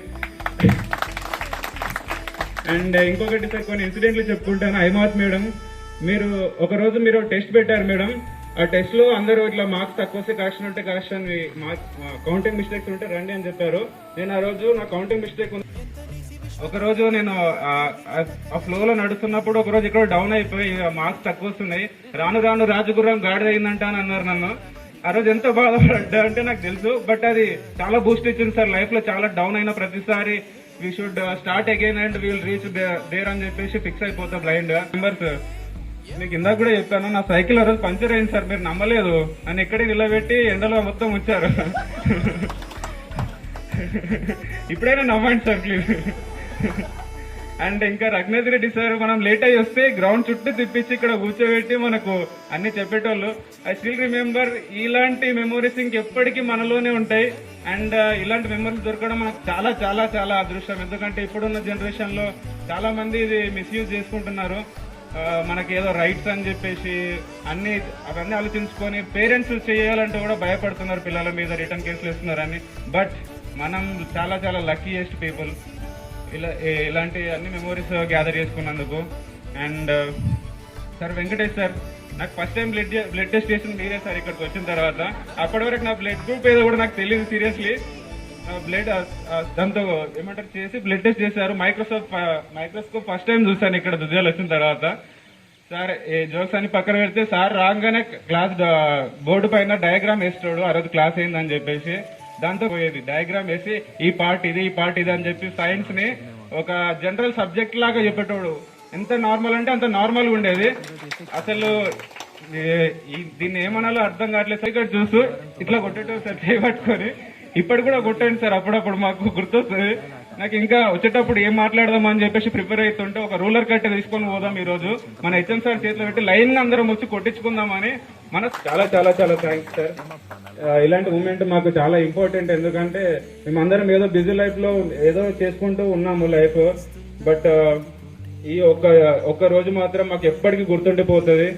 అండ్ ఇంకొకటి సార్ కొన్ని ఇన్సిడెంట్లు చెప్పుకుంటాను. హైమావత్ మేడం ఒకరోజు మీరు టెస్ట్ పెట్టారు మేడం. ఆ టెస్ట్ లో అందరూ ఇట్లా మార్క్స్ తక్కువ వస్తే కరెక్షన్ ఉంటే కరెక్షన్, కౌంటింగ్ మిస్టేక్స్ ఉంటే రండి అని చెప్పారు. నేను ఆ రోజు నా కౌంటింగ్ మిస్టేక్ ఒకరోజు నేను ఆ ఫ్లోలో నడుస్తున్నప్పుడు ఒకరోజు ఇక్కడ డౌన్ అయిపోయి మార్క్స్ తక్కువ వస్తున్నాయి, రాను రాను రాజగుర్రం గాడిద అయిందంట అని అన్నారు నన్ను. ఆ రోజు ఎంత బాధపడ్డా అంటే నాకు తెలుసు, బట్ అది చాలా బూస్ట్ ఇచ్చింది సార్. లైఫ్ లో చాలా డౌన్ అయిన ప్రతిసారి we should start again and we will reach there అని చెప్పేసి ఫిక్స్ అయిపోతా బ్లైండ్ మెంబర్స్. మీకు ఇందాక కూడా చెప్పాను, నా సైకిల్ ఆ రోజు పంచర్ అయింది సార్, మీరు నమ్మలేదు. నన్ను ఇక్కడే నిలబెట్టి ఎండలో మొత్తం ఉంచారు. ఇప్పుడైనా నమ్మండి సార్ ప్లీజ్. అండ్ ఇంకా రఘునాథ్ రెడ్డి సార్ మనం లేట్ అయ్యి వస్తే గ్రౌండ్ చుట్టూ తిప్పించి ఇక్కడ కూర్చోబెట్టి మనకు అన్ని చెప్పేటోళ్ళు. I still remember. ఇలాంటి మెమోరీస్ ఇంకెప్పటికీ మనలోనే ఉంటాయి. అండ్ ఇలాంటి మెమోరీస్ దొరకడం మనకు చాలా చాలా చాలా అదృష్టం. ఎందుకంటే ఇప్పుడున్న జనరేషన్ లో చాలా మంది ఇది మిస్యూజ్ చేసుకుంటున్నారు. మనకి ఏదో రైట్స్ అని చెప్పేసి అవన్నీ ఆలోచించుకొని పేరెంట్స్ చేయాలంటే కూడా భయపడుతున్నారు, పిల్లల మీద రిటర్న్ కేసులు ఇస్తున్నారని. బట్ మనం చాలా చాలా లక్కీయెస్ట్ పీపుల్ ఇలాంటి అన్ని మెమోరీస్ గ్యాదర్ చేసుకున్నందుకు. అండ్ సార్ వెంకటేష్ సార్, నాకు ఫస్ట్ టైం బ్లడ్ టెస్ట్ చేసింది మీరే సార్ ఇక్కడికి వచ్చిన తర్వాత. అప్పటి వరకు నా బ్లడ్ గ్రూప్ ఏదో కూడా నాకు తెలియదు సీరియస్లీ. బ్లడ్ దాంతో ఏమంటారు చేసి బ్లడ్ టెస్ట్ చేశారు. మైక్రోస్కోప్ ఫస్ట్ టైం చూసాను ఇక్కడ దుద్యాలు వచ్చిన తర్వాత. సార్ జోక్స్ అని పక్కన పెడితే సార్ రాగానే క్లాస్ బోర్డు పైన డయాగ్రామ్ వేస్తాడు. ఆ రోజు క్లాస్ అయిందని చెప్పేసి దాంతో పోయేది డయాగ్రామ్ వేసి ఈ పార్ట్ ఇది ఈ పార్ట్ ఇది అని చెప్పి సైన్స్ ని ఒక జనరల్ సబ్జెక్ట్ లాగా చెప్పేటోడు. ఎంత నార్మల్ అంటే అంత నార్మల్ ఉండేది. అసలు దీన్ని ఏమనాలో అర్థం కావట్లేదు. ఇక్కడ చూస్తూ ఇట్లా కొట్టేటోడు సార్ చేయబట్టుకొని. ఇప్పటి కూడా కొట్టండి సార్, అప్పుడప్పుడు మాకు గుర్తొస్తుంది. నాకు ఇంకా వచ్చేటప్పుడు ఏం మాట్లాడదాం అని చెప్పేసి ప్రిపేర్ అవుతుంటే ఒక రూలర్ కట్ట తీసుకొని పోదాం ఈ రోజు మన హెచ్ఎం సార్ చేతిలో పెట్టి లైన్ గా అందరం వచ్చి కొట్టించుకుందామని. చాలా చాలా చాలా థ్యాంక్స్ సార్. ఇలాంటి మూమెంట్ మాకు చాలా ఇంపార్టెంట్. ఎందుకంటే మేమందరం ఏదో బిజీ లైఫ్ లో ఏదో చేసుకుంటూ ఉన్నాము లైఫ్. బట్ ఈ ఒక్క రోజు మాత్రం మాకు ఎప్పటికీ గుర్తుండిపోతుంది.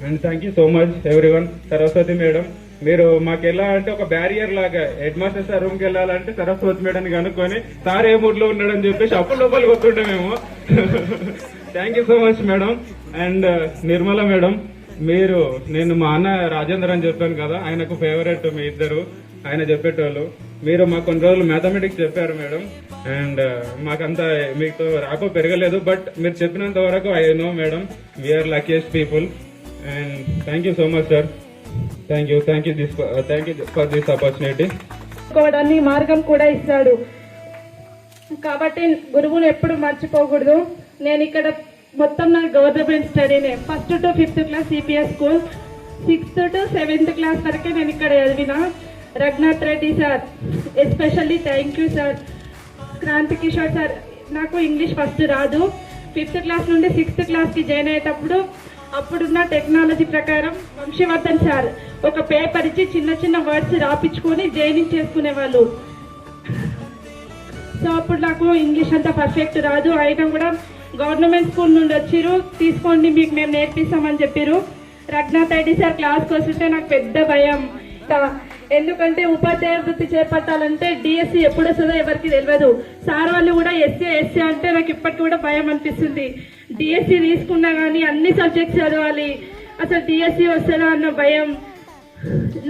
And thank you so much everyone. Saraswati madam, మీరు మాకు ఎలా అంటే ఒక బ్యారియర్ లాగా, హెడ్ మాస్టర్ సార్ రూమ్కి వెళ్ళాలంటే సరస్వతి మేడం కనుక్కొని సార్ ఏ మూడ్ లో ఉన్నాడని చెప్పేసి అప్పుడు లోపలికి వస్తుండే మేము. Thank you so much madam. And Nirmala madam, నేను మా అన్న రాజేంద్ర అని చెప్పాను కదా, ఆయనకు ఫేవరెట్ మీ ఇద్దరు. ఆయన చెప్పేటోళ్ళు. మీరు మాకు కొన్ని రోజులు మ్యాథమెటిక్స్ చెప్పారు మేడం. అండ్ మాకంతా మీతో రాపో పెరగలేదు, బట్ మీరు చెప్పినంత వరకు I know madam we are luckiest people. And thank you so much sir. Thank you for this opportunity. మార్గం కూడా ఇస్తాడు కాబట్టి గురువును ఎప్పుడు మర్చిపోకూడదు. నేను ఇక్కడ మొత్తం నా గవర్నమెంట్ స్టడీనే. 1st to 5th class CPS school, 6th to 7th class వరకే నేను ఇక్కడ చదివిన. Raghunath Reddy sir especially thank you sir. Kranthi Kishore sir, నాకు ఇంగ్లీష్ ఫస్ట్ రాదు. 5th క్లాస్ నుండి 6th క్లాస్కి జాయిన్ అయ్యేటప్పుడు అప్పుడున్న టెక్నాలజీ ప్రకారం వంశీవర్ధన్ సార్ ఒక పేపర్ ఇచ్చి చిన్న చిన్న వర్డ్స్ రాపించుకొని జాయినింగ్ చేసుకునేవాళ్ళు. సో అప్పుడు నాకు ఇంగ్లీష్ అంతా పర్ఫెక్ట్ రాదు. అయినా కూడా గవర్నమెంట్ స్కూల్ నుండి వచ్చిర్రు, తీసుకోండి మీకు మేము నేర్పిస్తామని చెప్పారు. రఘునాథ్ రెడ్డి సార్ క్లాస్కి వస్తుంటే నాకు పెద్ద భయం. ఎందుకంటే ఉపాధ్యాయ వృత్తి చేపట్టాలంటే డిఎస్సి ఎప్పుడు వస్తుందో ఎవరికి తెలియదు. సార్ వాళ్ళు కూడా ఎస్సీ అంటే నాకు ఇప్పటికి కూడా భయం అనిపిస్తుంది. డిఎస్సి తీసుకున్నా కానీ అన్ని సబ్జెక్ట్స్ చదవాలి, అసలు డిఎస్సి వస్తుందా అన్న భయం.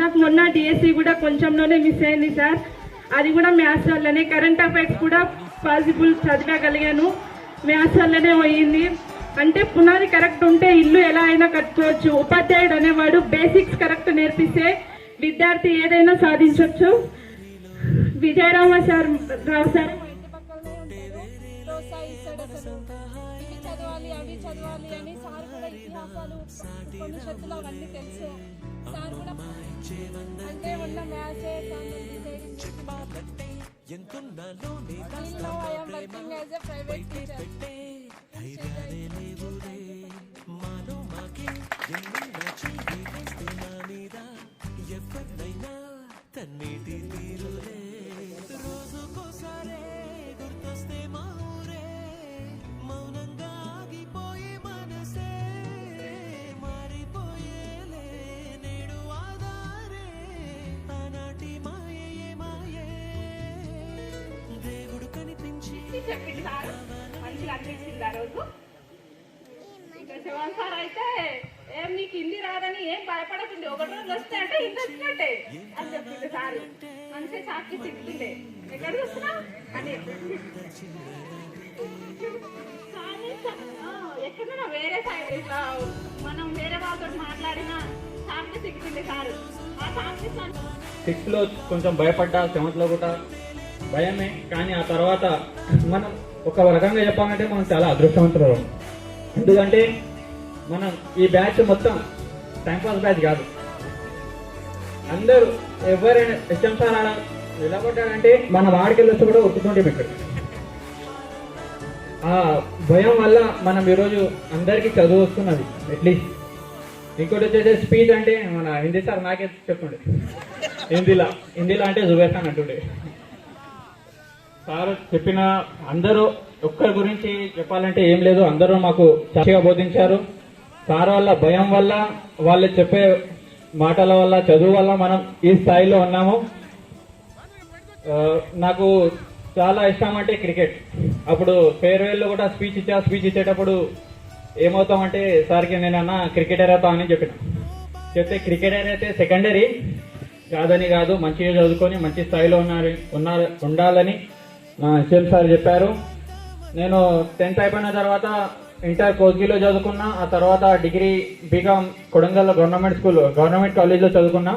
నాకు మొన్న డిఎస్సి కూడా కొంచెంలోనే మిస్ అయింది సార్. అది కూడా మ్యాథ్స్ వల్లనే. కరెంట్ అఫైర్స్ కూడా పాసిబుల్ చదవగలిగాను, మ్యాథ్స్ వల్లనే పోయింది. అంటే పునాది కరెక్ట్ ఉంటే ఇల్లు ఎలా అయినా కట్టుకోవచ్చు. ఉపాధ్యాయుడు అనేవాడు బేసిక్స్ కరెక్ట్ నేర్పిస్తే విద్యార్థి ఏదైనా సాధించవచ్చు. విజయరావు సార్ ప్రోత్సహిస్తాడు. అసలు ఇవి చదవాలి అవి చదవాలి అని. సార్ కూడా ఇతిహాసాలు ఉపనిషత్తులు అవన్నీ తెలుసు. సార్ కూడా అంటే ఉన్న మ్యాథ్సే working as a private teacher. చెప్పింది సార్ మంచిగా అనిపించింది ఆ రోజు. శివన్ సార్ అయితే ఏం నీకు హిందీ రాదని ఏం భయపడకండి, ఒకటి రోజు వస్తే అంటే హిందీ వచ్చినట్టే అని చెప్పింది సార్. మంచిగా సాక్షి చెప్తుండే. ఎక్కడ చూస్తున్నావు అని ఎక్కడన్నా వేరే సైడ్ ఇట్లా మనం వేరే వాళ్ళతో మాట్లాడిన సాంగ్స్ సిక్కింది సార్ ఆ సాంగ్స్ 6లో కొంచెం భయపడ్డా, 7th లో కూడా భయమే. కానీ ఆ తర్వాత మనం ఒక రకంగా చెప్పాలంటే మనం చాలా అదృష్టవంతులు. ఎందుకంటే మనం ఈ బ్యాచ్ మొత్తం టైంపాస్ బ్యాచ్ కాదు. అందరూ ఎవరైనా హెచ్ఎం సార్ ఆడ నిలబడ్డాడంటే మన వాడికి వచ్చి కూడా ఒప్పుకుంటే ఇక్కడ ఆ భయం వల్ల మనం ఈరోజు అందరికీ చదువు వస్తున్నది. అట్లీస్ట్ ఇంకోటి వచ్చేసి స్పీచ్ అంటే మన హిందీ సార్ నాకే చెప్తుండే, హిందీలో అంటే జుబేర్ ఖాన్ అంటుండే. సార్ చెప్పిన అందరూ ఒక్కరి గురించి చెప్పాలంటే ఏం లేదు, అందరూ మాకు చక్కగా బోధించారు. సార్ వల్ల, భయం వల్ల, వాళ్ళు చెప్పే మాటల వల్ల, చదువు వల్ల మనం ఈ స్థాయిలో ఉన్నాము. నాకు చాలా ఇష్టం అంటే క్రికెట్. అప్పుడు ఫేర్వెల్ లో కూడా స్పీచ్ ఇచ్చేటప్పుడు ఏమవుతామంటే సార్కి నేనన్నా క్రికెటర్ అవుతా అని చెప్తే క్రికెటర్ అయితే సెకండరీ కాదని కాదు, మంచిగా చదువుకొని మంచి స్థాయిలో ఉండాలని హెచ్ఎం సార్ చెప్పారు. నేను 10th అయిపోయిన తర్వాత ఇంటర్ కోస్గిలో చదువుకున్నా. ఆ తర్వాత డిగ్రీ బీకామ్ కొడంగల్ గవర్నమెంట్ కాలేజ్లో చదువుకున్నా.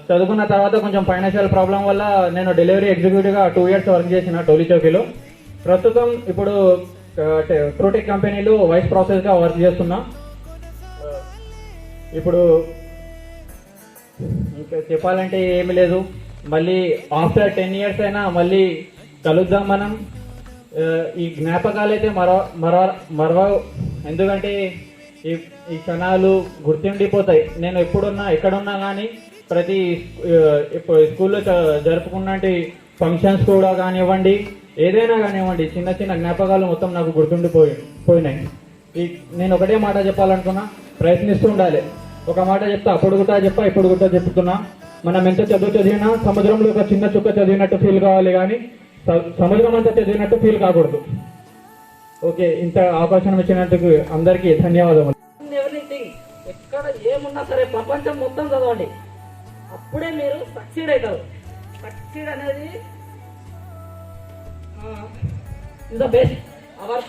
చదువుకున్న తర్వాత కొంచెం ఫైనాన్షియల్ ప్రాబ్లం వల్ల నేను డెలివరీ ఎగ్జిక్యూటివ్గా 2 years వర్క్ చేసిన టోలీ చౌకీలో. ప్రస్తుతం ఇప్పుడు ట్రూటెక్ కంపెనీలో వైస్ ప్రాసెస్గా వర్క్ చేస్తున్నా. ఇప్పుడు ఇంకా చెప్పాలంటే ఏమి లేదు, మళ్ళీ ఆఫ్టర్ 10 years అయినా మళ్ళీ కలుద్దాం మనం. ఈ జ్ఞాపకాలు అయితే మరవవు, ఎందుకంటే ఈ క్షణాలు గుర్తుండిపోతాయి. నేను ఎక్కడున్నా కానీ ప్రతి స్కూల్లో జరుపుకున్నటి ఫంక్షన్స్ కూడా కానివ్వండి, ఏదైనా కానివ్వండి, చిన్న చిన్న జ్ఞాపకాలు మొత్తం నాకు గుర్తుండిపోయినాయి. నేను ఒకటే మాట చెప్పాలనుకున్నా, ప్రయత్నిస్తూ ఉండాలి. ఒక మాట చెప్తా, అప్పుడు కూడా ఇప్పుడు కూడా చెప్తున్నా, మనం ఎంత చదివినా సముద్రంలో ఒక చిన్న చుక్క చదివినట్టు ఫీల్ కావాలి, కానీ సముద్రం అంతా చదివినట్టు ఫీల్ కాకూడదు. ఓకే, ఇంత అవకాశం ఇచ్చినందుకు అందరికీ ధన్యవాదములు. ఎక్కడ ఏమున్నా సరే ప్రపంచం మొత్తం చదవండి, అప్పుడే మీరు సక్సీడ్ అవుతారు. సక్సీడ్ అనేది ఇస్ ద బెస్ట్. అవర్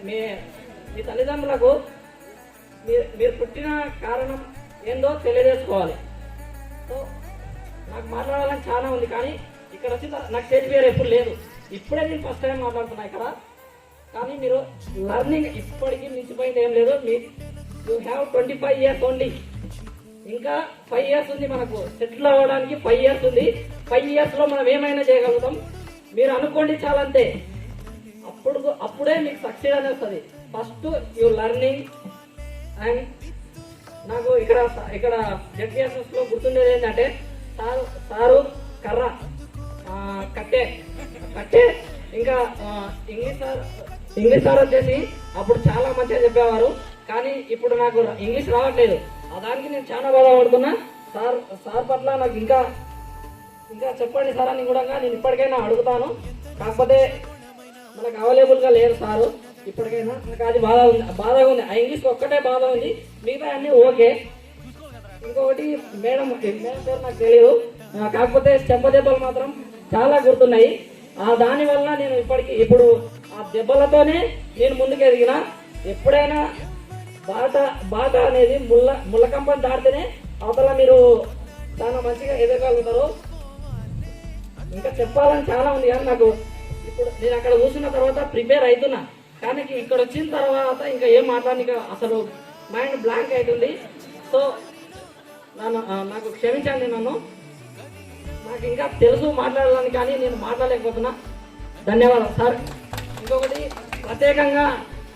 మీ తల్లిదండ్రులకు మీరు పుట్టిన కారణం ఏందో తెలియజేసుకోవాలి. సో నాకు మాట్లాడాలని చాలా ఉంది, కానీ ఇక్కడ వచ్చి నాకు స్టేజ్ ఫియర్ ఎప్పుడు లేదు. ఇప్పుడే నేను ఫస్ట్ టైం మాట్లాడుతున్నా ఇక్కడ. కానీ మీరు లర్నింగ్ ఇప్పటికీ మించిపోయింది ఏం లేదు. You have 25 years only. ఇంకా 5 years ఉంది మనకు సెటిల్ అవ్వడానికి. 5 years ఉంది. 5 years లో మనం ఏమైనా చేయగలుగుతాం. మీరు అనుకోండి చాలంతే. అప్పుడే మీకు సక్సెస్ అనేది వస్తుంది. First you learning. అండ్ నాకు ఇక్కడ జెడ్పిఎస్ఎస్ లో గుర్తుండేది ఏంటంటే సారు కర్ర కట్టే ఇంకా ఇంగ్లీష్ సార్ వచ్చేసి అప్పుడు చాలా మంచిగా చెప్పేవారు, కానీ ఇప్పుడు నాకు ఇంగ్లీష్ రావట్లేదు. దానికి నేను చాలా బాధపడుతున్నా. సార్ పట్ల నాకు ఇంకా చెప్పండి సార్ అని కూడా నేను ఇప్పటికైనా అడుగుతాను. కాకపోతే మనకు అవైలబుల్గా లేరు సారు. ఇప్పటికైనా నాకు అది బాధగా ఉంది. ఆ ఇంగ్లీష్ ఒక్కటే బాధ ఉంది, మిగతా అన్నీ ఓకే. ఇంకొకటి మేడం పేరు నాకు తెలియదు, కాకపోతే చెంపదెబ్బలు మాత్రం చాలా గుర్తున్నాయి. దానివల్ల నేను ఇప్పుడు ఆ దెబ్బలతోనే నేను ముందుకు ఎదిగిన. ఎప్పుడైనా బాట అనేది ముళ్ళకంపని దాటితేనే అవతల మీరు చాలా మంచిగా ఎదగలుగుతారు. ఇంకా చెప్పాలని చాలా ఉంది, కానీ నాకు ఇప్పుడు నేను అక్కడ కూర్చున్న తర్వాత ప్రిపేర్ అవుతున్నా, కానీ ఇక్కడ వచ్చిన తర్వాత ఇంకా ఏం మాట్లాడడానికి అసలు మైండ్ బ్లాంక్ అవుతుంది. సో నాకు క్షమించండి. నాకు ఇంకా తెలుసు మాట్లాడాలని, కానీ నేను మాట్లాడలేకపోతున్నా. ధన్యవాదాలు సార్. ఇంకొకటి ప్రత్యేకంగా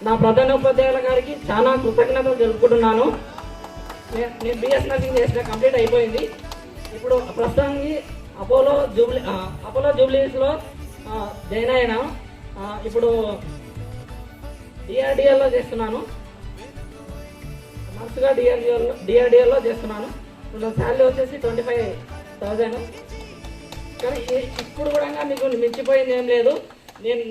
నా ప్రధానోపాధ్యాయుల గారికి చాలా కృతజ్ఞతలు తెలుపుకుంటున్నాను. నేను బిఎస్ నర్సింగ్ చేసిన కంప్లీట్ అయిపోయింది. ఇప్పుడు ప్రస్తుతానికి అపోలో జూబ్లీస్లో జాయిన్ అయినా. ఇప్పుడు డిఆర్డిఎల్లో చేస్తున్నాను, నర్సుగా డిఆర్డిఎల్లో చేస్తున్నాను. ఇప్పుడు శాలరీ వచ్చేసి 25,000. కానీ ఇప్పుడు కూడా మీకు మించిపోయింది ఏం లేదు.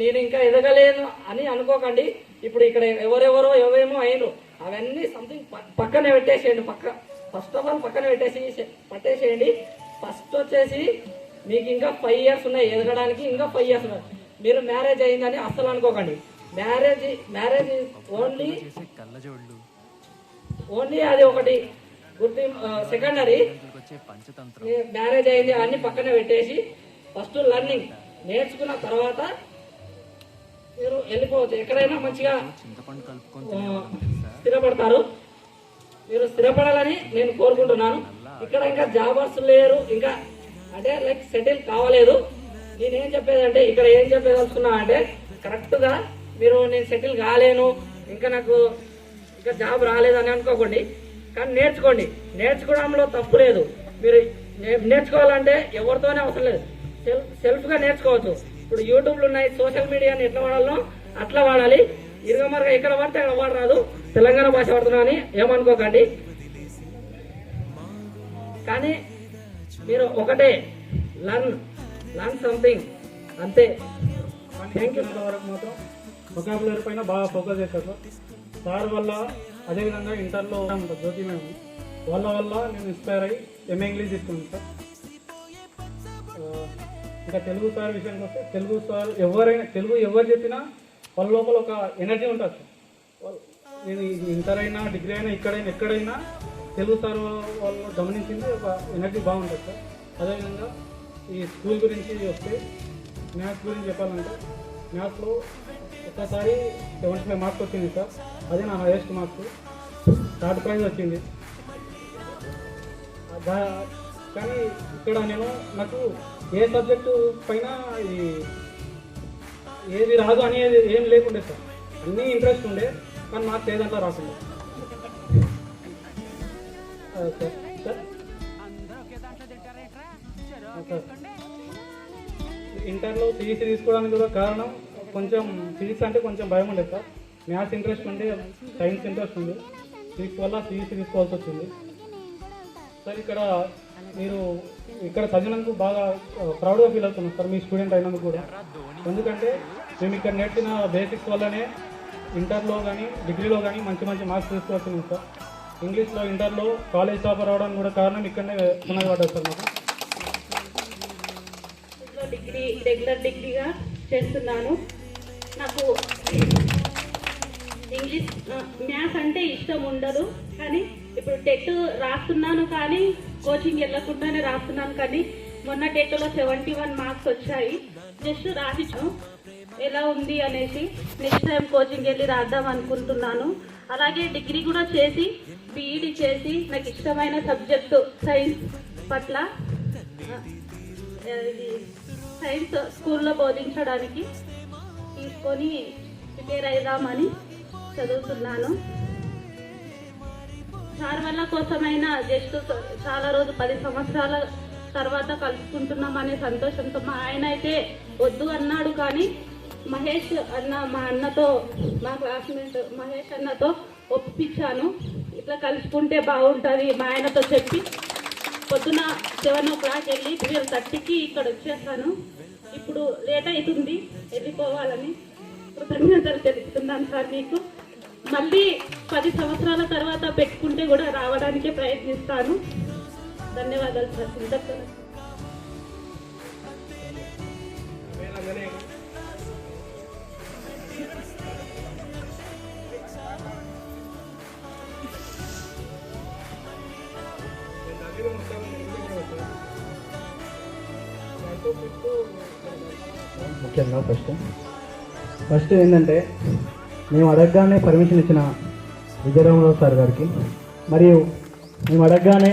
నేను ఇంకా ఎదగలేను అని అనుకోకండి. ఇప్పుడు ఇక్కడ ఎవరేమో అయినరు, అవన్నీ సంథింగ్ పక్కనే పెట్టేసేయండి. ఫస్ట్ ఆఫ్ ఆల్ పక్కన పట్టేసేయండి. ఫస్ట్ వచ్చేసి మీకు ఇంకా 5 ఇయర్స్ ఉన్నాయి ఎదగడానికి, ఇంకా 5 ఇయర్స్ ఉన్నాయి. మీరు మ్యారేజ్ అయిందని అస్సలు అనుకోకండి. మ్యారేజ్ ఓన్లీ కళ్ళజోళ్ళు అది ఒకటి సెకండరీ. పంచతంత్రం మ్యారేజ్ అయింది అన్ని పక్కన పెట్టేసి ఫస్ట్ లర్నింగ్ నేర్చుకున్న తర్వాత మీరు వెళ్ళిపోవచ్చు. ఎక్కడైనా మంచిగా చింతపండు కలుపుకొని స్థిరపడతారు. మీరు స్థిరపడాలని నేను కోరుకుంటున్నాను. ఇక్కడ ఇంకా జాబర్స్ లేరు, ఇంకా అంటే లైక్ సెటిల్ కావలేదు. నేనేం చెప్పేదంటే ఇక్కడ ఏం చెప్పదలుచుకున్నా అంటే కరెక్ట్గా మీరు నేను సెటిల్ కాలేను, ఇంకా నాకు ఇంకా జాబ్ రాలేదని అనుకోకండి. కానీ నేర్చుకోండి, నేర్చుకోవడంలో తప్పు లేదు. మీరు నేర్చుకోవాలంటే ఎవరితోనే అవసరం లేదు, సెల్ఫ్గా నేర్చుకోవచ్చు. ఇప్పుడు యూట్యూబ్లు ఉన్నాయి, సోషల్ మీడియాని ఎట్లా వాడాలో అట్లా వాడాలి. ఇరుగమరగా ఎక్కడ పడితే అక్కడ వాడరాదు. తెలంగాణ భాష వాడుతున్నా అని ఏమనుకోకండి. కానీ మీరు ఒకటే లర్న్ సంథింగ్ అంతే. Thank you. వరకు మాత్రం వొకాబులరీ పైన బాగా ఫోకస్ చేశారు సార్ వల్ల. అదేవిధంగా ఇంటర్లో జ్యోతి మేము వాళ్ళ వల్ల నేను ఇన్స్పైర్ అయ్యి ఎంఏ ఇంగ్లీష్ తీసుకున్నాను సార్. ఇంకా తెలుగు సార్ విషయానికి వస్తే తెలుగు సార్ తెలుగు ఎవరు చెప్పినా వాళ్ళ లోపల ఒక ఎనర్జీ ఉంటుంది సార్. నేను ఇంటర్ అయినా డిగ్రీ అయినా ఎక్కడైనా తెలుగు సార్ వాళ్ళు గమనించింది ఒక ఎనర్జీ బాగుంటుంది సార్. అదేవిధంగా ఈ స్కూల్ గురించి వస్తే మ్యాథ్స్ గురించి చెప్పాలంటే మ్యాథ్స్లో ఒక్కసారి 75 మార్క్స్ వచ్చింది సార్. అదే నా హైయెస్ట్ మార్క్స్, థర్డ్ ప్రైజ్ వచ్చింది. కానీ ఇక్కడ నాకు ఏ సబ్జెక్టు పైన ఏది రాదు అనేది ఏం లేకుండే సార్. అన్నీ ఇంట్రెస్ట్ ఉండే, కానీ మార్క్స్ ఏదంతా రాకుండా సార్. ఇంటర్లో సిఈసి తీసుకోవడానికి కూడా కారణం కొంచెం ఫిజిక్స్ అంటే కొంచెం భయం ఉండేది సార్. మ్యాథ్స్ ఇంట్రెస్ట్ ఉండే, సైన్స్ ఇంట్రెస్ట్ ఉంది. ఫిజిక్స్ వల్ల సిఈసి తీసుకోవాల్సి వచ్చింది సార్. మీరు ఇక్కడ చదివినందుకు బాగా ప్రౌడ్గా ఫీల్ అవుతున్నాం సార్, మీ స్టూడెంట్ అయినందుకు కూడా. ఎందుకంటే మేము ఇక్కడ నేర్చిన బేసిక్స్ వల్లనే ఇంటర్లో కానీ డిగ్రీలో కానీ మంచి మార్క్స్ తీసుకొస్తున్నాం సార్. ఇంగ్లీష్లో ఇంటర్లో కాలేజ్ టాపర్ అవడానికి కూడా కారణం ఇక్కడనే పునాది పడ్డారు సార్ మాకు. రెగ్యులర్ డిగ్రీగా చేస్తున్నాను. నాకు ఇంగ్లీష్ మ్యాథ్స్ అంటే ఇష్టం ఉండదు, కానీ ఇప్పుడు టెట్ రాస్తున్నాను, కానీ కోచింగ్ వెళ్ళకుండానే రాస్తున్నాను. కానీ మొన్న టెట్లో 71 మార్క్స్ వచ్చాయి. జస్ట్ రాసిచ్చాను ఎలా ఉంది అనేసి. నెక్స్ట్ టైం కోచింగ్ వెళ్ళి రాద్దాం అనుకుంటున్నాను. అలాగే డిగ్రీ కూడా చేసి బీఈడి చేసి నాకు ఇష్టమైన సబ్జెక్టు సైన్స్ పట్ల సైన్స్ స్కూల్లో బోధించడానికి తీసుకొని ప్రిపేర్ అయిదామని చదువుతున్నాను. సార్ వల్ల కోసమైనా జస్ట్ చాలా రోజు 10 సంవత్సరాల తర్వాత కలుసుకుంటున్నామనే సంతోషంతో మా ఆయన అయితే వద్దు అన్నాడు, కానీ మహేష్ అన్న మా అన్నతో మా క్లాస్మేట్ మహేష్ అన్నతో ఒప్పించాను. ఇట్లా కలుసుకుంటే బాగుంటుంది మా ఆయనతో చెప్పి పొద్దున 7 o'clock వెళ్ళి 12:30కి ఇక్కడ వచ్చేసాను. ఇప్పుడు లేట్ అవుతుంది వెళ్ళిపోవాలని కృతజ్ఞతలు తెలుపుతున్నాను సార్ మీకు. మళ్ళీ 10 సంవత్సరాల తర్వాత పెట్టుకుంటే కూడా రావడానికే ప్రయత్నిస్తాను. ధన్యవాదాలు సార్. కృతజ్ఞతలు. ముఖ్యంగా ఫస్ట్ ఏంటంటే మేము అడగగానే పర్మిషన్ ఇచ్చిన విజయరామరావు సార్ గారికి, మరియు మేము అడగగానే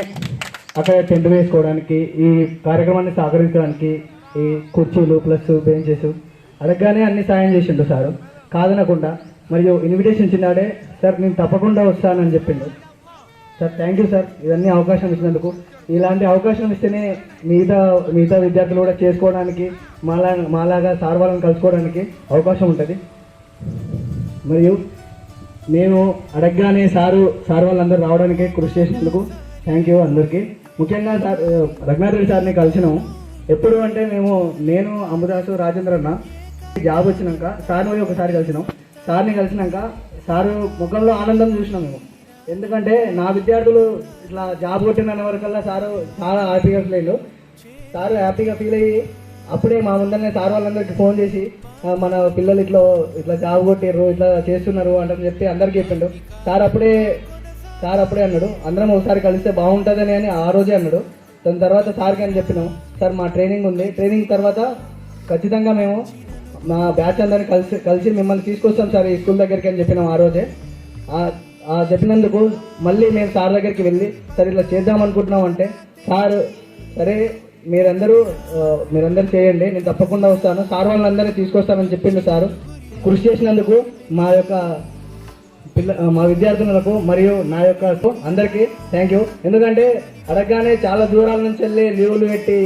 అక్కడ టెంట్ వేసుకోవడానికి, ఈ కార్యక్రమాన్ని సహకరించడానికి ఈ కుర్చీలు ప్లస్ బెంచెస్ అడగగానే అన్ని సాయం చేసిండు సారు కాదనకుండా. మరియు ఇన్విటేషన్ ఇచ్చినాడే సార్ నేను తప్పకుండా వస్తానని చెప్పిండు సార్. థ్యాంక్ యూ సార్, ఇవన్నీ అవకాశం ఇచ్చినందుకు. ఇలాంటి అవకాశం ఇస్తేనే మిగతా విద్యార్థులు కూడా చేసుకోవడానికి మాలాగా సార్ వాళ్ళని కలుసుకోవడానికి అవకాశం ఉంటుంది. మరియు మేము అడగగానే సార్ వాళ్ళందరూ రావడానికి కృషి చేసినందుకు థ్యాంక్ యూ అందరికీ. ముఖ్యంగా సార్ రఘునాథ్ రెడ్డి సార్ని కలిసినాము. ఎప్పుడు అంటే నేను అమృదాసు రాజేంద్ర అన్న జాబ్ వచ్చినాక సార్ని ఒకసారి కలిసినాం. సార్ని కలిసినాక సారు ముఖంలో ఆనందం చూసినాం మేము. ఎందుకంటే నా విద్యార్థులు ఇట్లా జాబ్ కొట్టిన వరకల్లా సారు చాలా హ్యాపీగా లేదు. సార్ హ్యాపీగా ఫీల్ అయ్యి అప్పుడే మా ముందరనే సార్ వాళ్ళందరికీ ఫోన్ చేసి మన పిల్లలు ఇట్లా జాబ్ కొట్టారు, ఇట్లా చేస్తున్నారు అంటని చెప్పి అందరికీ చెప్పిండు. సార్ అప్పుడే అన్నాడు అందరం ఒకసారి కలిస్తే బాగుంటుందని అని ఆ రోజే అన్నాడు. దాని తర్వాత సార్కి అని చెప్పినాం, సార్ మా ట్రైనింగ్ ఉంది, ట్రైనింగ్ తర్వాత ఖచ్చితంగా మేము మా బ్యాచ్ అందరినీ కలిసి మిమ్మల్ని తీసుకొస్తాం సార్ ఈ స్కూల్ దగ్గరికి అని చెప్పినాం ఆ రోజే. చెప్పినందుకు మళ్ళీ మేము సార్ దగ్గరికి వెళ్ళి సార్ ఇట్లా చేద్దాం అనుకుంటున్నాం అంటే సార్ సరే మీరందరూ చేయండి, నేను తప్పకుండా వస్తాను, సార్ వాళ్ళందరినీ తీసుకొస్తానని చెప్పిండు సార్. కృషి చేసినందుకు మా విద్యార్థులకు మరియు నా యొక్క అందరికీ థ్యాంక్ యూ. ఎందుకంటే అడగగానే చాలా దూరాల నుంచి వెళ్ళి లీవులు పెట్టి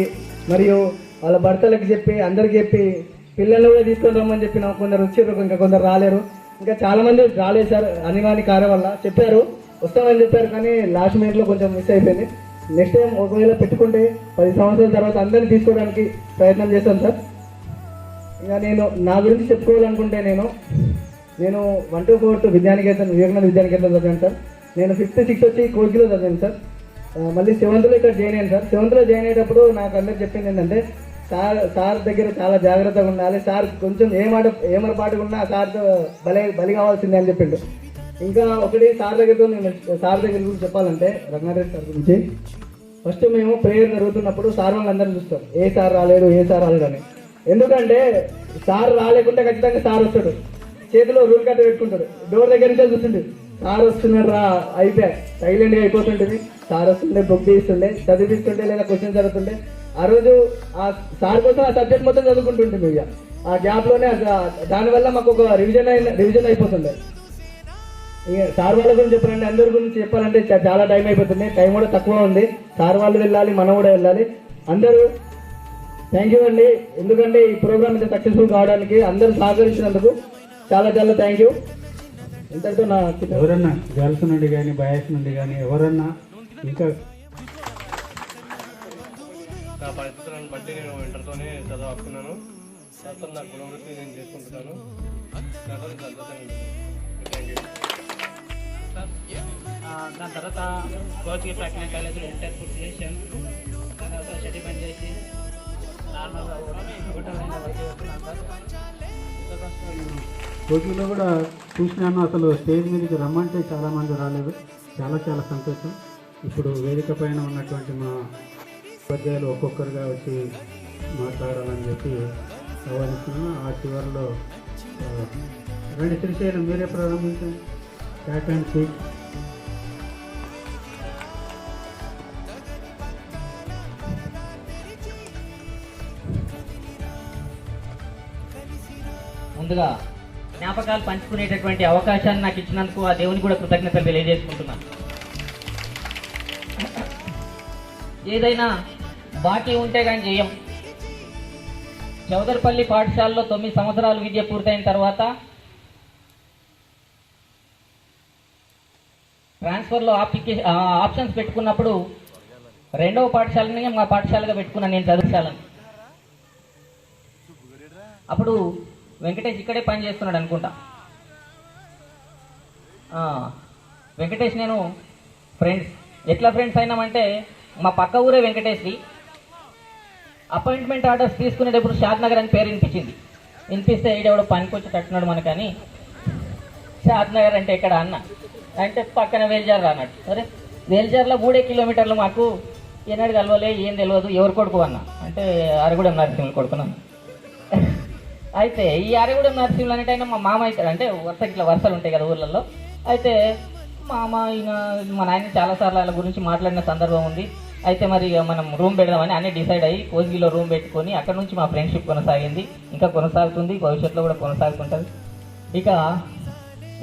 మరియు వాళ్ళ భర్తలకు చెప్పి అందరికి చెప్పి పిల్లల్ని కూడా తీసుకొని రమ్మని చెప్పినాం. కొందరు వచ్చారు, ఇంకా కొందరు రాలేరు, ఇంకా చాలా మంది రాలేదు సార్ అనివార్య కార్యం వల్ల. చెప్పారు వస్తామని చెప్పారు, కానీ లాస్ట్ మినిట్లో కొంచెం మిస్ అయిపోయింది. నెక్స్ట్ టైం ఒకవేళ పెట్టుకుంటే 10 సంవత్సరాల తర్వాత అందరినీ తీసుకోవడానికి ప్రయత్నం చేస్తాను సార్. ఇంకా నేను నా గురించి చెప్పుకోవాలనుకుంటే నేను 1 to 4 విద్యానికేతన్ వివేకానంద విద్యానికేతన్ చదివాను సార్. నేను 5th 6th వచ్చి కోర్సులో చదివాను సార్. మళ్ళీ 7th ఇక్కడ జాయిన్ అయ్యాను సార్. 7th జాయిన్ అయ్యేటప్పుడు నాకు అందరు చెప్పింది ఏంటంటే సార్ దగ్గర చాలా జాగ్రత్తగా ఉండాలి, సార్ కొంచెం ఏమరపాటుగా ఉన్నా సార్తో బలి కావాల్సిందే అని చెప్పిండు. ఇంకా ఒకటి సార్ దగ్గర గురించి చెప్పాలంటే రఘునాథ్ సార్ గురించి ఫస్ట్ మేము ప్రేయర్ జరుగుతున్నప్పుడు సార్ వాళ్ళందరినీ చూస్తాం, ఏ సార్ రాలేడు అని. ఎందుకంటే సార్ రాలేకుంటే ఖచ్చితంగా సార్ వస్తాడు, చేతిలో రూల్ కట్ట పెట్టుకుంటాడు, డోర్ దగ్గర నుంచే చూస్తుండే సార్ వస్తున్నాడు రా అయిపోయా సైలెంట్గా అయిపోతుంటుంది. సార్ వస్తుండే బుక్ తీస్తుండే చదివిస్తుండే లేదా క్వశ్చన్ చదువుతుండే. ఆ రోజు ఆ సార్ కోసం ఆ సబ్జెక్ట్ మొత్తం చదువుకుంటుంటుంది. ఇక ఆ గ్యాప్లోనే దానివల్ల మాకు ఒక రివిజన్ అయిపోతుండే. ఇక సార్ వాళ్ళ గురించి చెప్పాలంటే అందరి గురించి చెప్పాలంటే చాలా టైం అయిపోతుంది, టైం కూడా తక్కువ ఉంది. సార్ వాళ్ళు వెళ్ళాలి, మనం కూడా వెళ్ళాలి. అందరూ థ్యాంక్ యూ అండి, ఎందుకంటే ఈ ప్రోగ్రామ్ ఇంత సక్సెస్ఫుల్ కావడానికి అందరూ సహకరించినందుకు చాలా చాలా థ్యాంక్ యూ. ఇంతటితో ఎవరన్నా గర్ల్స్ నుండి కానీ బాయ్స్ నుండి కానీ ఎవరన్నా ఇంకా నా పరిస్థితులను బట్టి నేను ఇంటర్తోనే చదువుకున్నాను. మొత్తం నా కులవృత్తి నేను చేసుకుంటున్నాను. దాని తర్వాత కోచ్కి ప్రజ్ఞా కాలేజీలో ఇంటర్ పూర్తి చేశాను. దాని తర్వాత స్టడీ బంద్ చేసి నార్మల్గా కోచింగ్లో కూడా చూసినాను. అసలు స్టేజ్ మీదకి రమ్మంటే చాలామంది రాలేదు, చాలా చాలా సంతోషం. ఇప్పుడు వేదిక పైన ఉన్నటువంటి మా ఉపాధ్యాయులు ఒక్కొక్కరుగా వచ్చి మాట్లాడాలని చెప్పి ఆహ్వానిస్తున్నాను. ఆ చివరిలో రండి శ్రీశైలం మీరే ప్రారంభించండి. Cat and seat. ముందుగా జ్ఞాపకాలు పంచుకునేటటువంటి అవకాశాన్ని నాకు ఇచ్చినందుకు ఆ దేవుని కూడా కృతజ్ఞతలు తెలియజేసుకుంటున్నాను. ఏదైనా బాకీ ఉంటే కానీ చేయం. చౌదర్పల్లి పాఠశాలలో 9 సంవత్సరాలు విద్య పూర్తయిన తర్వాత ట్రాన్స్ఫర్లో ఆప్షన్స్ పెట్టుకున్నప్పుడు 2వ పాఠశాలని మా పాఠశాలగా పెట్టుకున్నాను నేను చదువుశాలను. అప్పుడు వెంకటేష్ ఇక్కడే పని చేస్తున్నాడు అనుకుంటా. వెంకటేష్ నేను ఫ్రెండ్స్. ఎట్లా ఫ్రెండ్స్ అయినామంటే మా పక్క ఊరే వెంకటేష్ది. అపాయింట్మెంట్ ఆర్డర్స్ తీసుకునేటప్పుడు షాద్ నగర్ అని పేరు వినిపిస్తే ఈడెవడో పనికి వచ్చి కట్టున్నాడు మనకని షాద్ నగర్ అంటే ఎక్కడ అన్న అంటే పక్కన వేల్జార్ అన్నాడు. సరే వేల్జార్లో 3 కిలోమీటర్లు, మాకు ఏనాడు కలవలే, ఏం తెలియదు, ఎవరు కొడుకు అన్న అంటే అరగూడెం నరసింహులు కొడుకున్నాను. అయితే ఈ అరగూడెం నరసింహులు అనేటైనా మా మామ అవుతాడు, అంటే ఇట్లా వరుసలు ఉంటాయి కదా ఊర్లలో. అయితే మా నాయన చాలాసార్లు వాళ్ళ గురించి మాట్లాడిన సందర్భం ఉంది. అయితే మరి మనం రూమ్ పెడదామని అన్నీ డిసైడ్ అయ్యి కోస్గిలో రూమ్ పెట్టుకొని అక్కడ నుంచి మా ఫ్రెండ్షిప్ కొనసాగింది, ఇంకా కొనసాగుతుంది, భవిష్యత్తులో కూడా కొనసాగుతుంటుంది. ఇక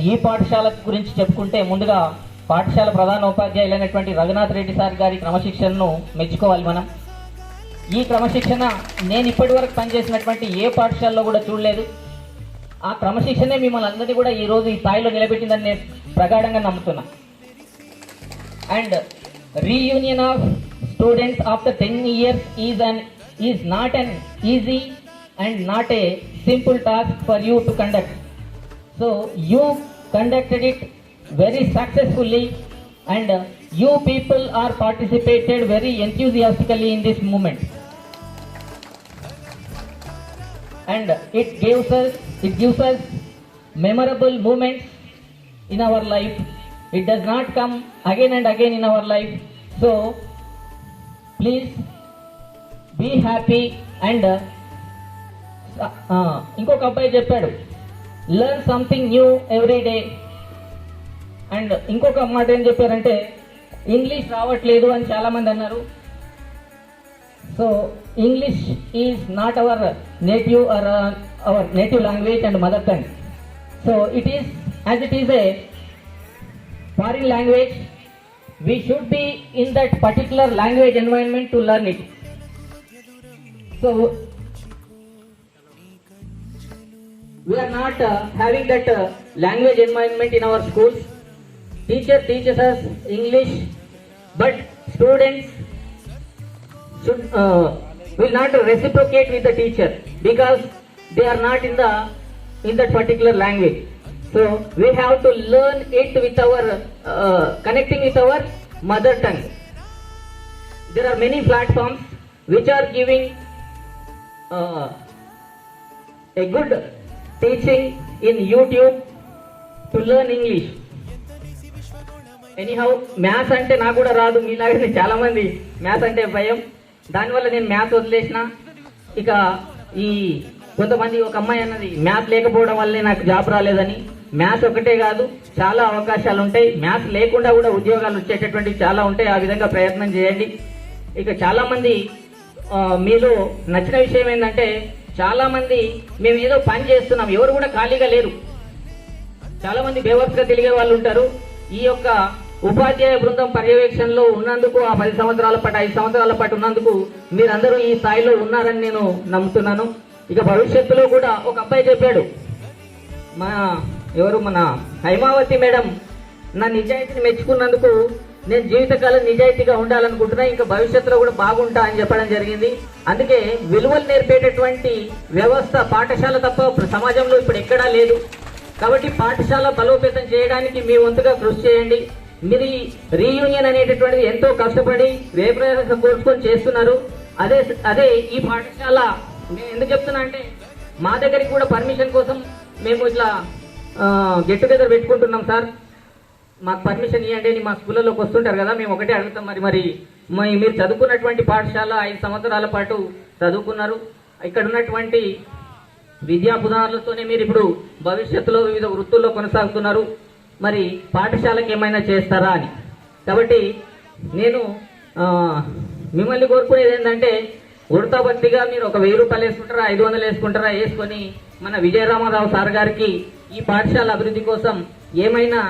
ఈ పాఠశాల గురించి చెప్పుకుంటే ముందుగా పాఠశాల ప్రధాన ఉపాధ్యాయులైనటువంటి రఘునాథ్ రెడ్డి సార్ గారి క్రమశిక్షణను మెచ్చుకోవాలి మనం. ఈ క్రమశిక్షణ నేను ఇప్పటి వరకు పనిచేసినటువంటి ఏ పాఠశాలలో కూడా చూడలేదు. ఆ క్రమశిక్షణే మిమ్మల్ని అందరినీ కూడా ఈరోజు ఈ స్థాయిలో నిలబెట్టిందని నేను ప్రగాఢంగా నమ్ముతున్నా. And reunion of students after 10 years is not an easy and not a simple task for you to conduct. So you conducted it very successfully and you people are participated very enthusiastically in this movement. and it gives us memorable moments in our life. It does not come again and again in our life. So please be happy and ఇంకొక అబ్బాయి చెప్పాడు, learn something new every day. And ఇంకొక మాట ఏం చెప్పారంటే, ఇంగ్లీష్ రావట్లేదు అని చాలా మంది అన్నారు. So English is not our native or our native language and mother tongue. So it is as it is a foreign language, we should be in that particular language environment to learn it. So we are not having that language environment in our schools. Teacher teaches us English, but students should will not reciprocate with the teacher because they are not in that particular language. So we have to learn it with our connecting with our mother tongue. There are many platforms which are giving a good teaching in YouTube to learn English. Anyhow, maths ante na kuda raadu, meelagane chaala mandi maths ante భయం. దానివల్ల నేను మ్యాథ్స్ వదిలేసిన. ఇక ఈ కొంతమంది, ఒక అమ్మాయి అన్నది మ్యాథ్స్ లేకపోవడం వల్లే నాకు జాబ్ రాలేదని. మ్యాథ్స్ ఒకటే కాదు, చాలా అవకాశాలు ఉంటాయి. మ్యాథ్స్ లేకుండా కూడా ఉద్యోగాలు వచ్చేటటువంటివి చాలా ఉంటాయి. ఆ విధంగా ప్రయత్నం చేయండి. ఇక చాలా మంది మీలో నచ్చిన విషయం ఏంటంటే, చాలా మంది మేము ఏదో పని చేస్తున్నాం, ఎవరు కూడా ఖాళీగా లేరు. చాలా మంది బేవర్స్గా తిరిగే వాళ్ళు ఉంటారు. ఈ యొక్క ఉపాధ్యాయ బృందం పర్యవేక్షణలో ఉన్నందుకు, ఆ 10 సంవత్సరాల పాటు 5 సంవత్సరాల పాటు ఉన్నందుకు మీరందరూ ఈ స్థాయిలో ఉన్నారని నేను నమ్ముతున్నాను. ఇక భవిష్యత్తులో కూడా ఒక అబ్బాయి చెప్పాడు, మన హైమావతి మేడం నా నిజాయితీని మెచ్చుకున్నందుకు నేను జీవితకాలం నిజాయితీగా ఉండాలనుకుంటున్నా, ఇంకా భవిష్యత్తులో కూడా బాగుంటా అని చెప్పడం జరిగింది. అందుకే విలువలు నేర్పేటటువంటి వ్యవస్థ పాఠశాల తప్ప సమాజంలో ఇప్పుడు ఎక్కడా లేదు. కాబట్టి పాఠశాల బలోపేతం చేయడానికి మీ వంతుగా కృషి చేయండి. మీరు రీయూనియన్ అనేటటువంటిది ఎంతో కష్టపడి వ్యయప్రయాసం కోర్చుకొని చేస్తున్నారు. అదే ఈ పాఠశాల నేను ఎందుకు చెప్తున్నా అంటే, మా దగ్గరికి కూడా పర్మిషన్ కోసం మేము ఇట్లా గెట్ టుగెదర్ పెట్టుకుంటున్నాం. సార్ మాకు పర్మిషన్ ఇవ్వండి అని మా స్కూళ్ళలోకి వస్తుంటారు కదా, మేము ఒకటే అడుగుతాం. మరి మీరు చదువుకున్నటువంటి పాఠశాల 5 సంవత్సరాల పాటు చదువుకున్నారు. ఇక్కడ ఉన్నటువంటి విద్యా బుధాలతోనే మీరు ఇప్పుడు భవిష్యత్తులో వివిధ వృత్తుల్లో కొనసాగుతున్నారు. మరి పాఠశాలకు ఏమైనా చేస్తారా అని. కాబట్టి నేను మిమ్మల్ని కోరుకునేది ఏంటంటే, ఉడతాభక్తిగా మీరు ఒక 1000 రూపాయలు వేసుకుంటారా, 500 వేసుకుంటారా, వేసుకొని మన విజయరామారావు సార్ గారికి ఈ పాఠశాల అభివృద్ధి కోసం ఏమైనా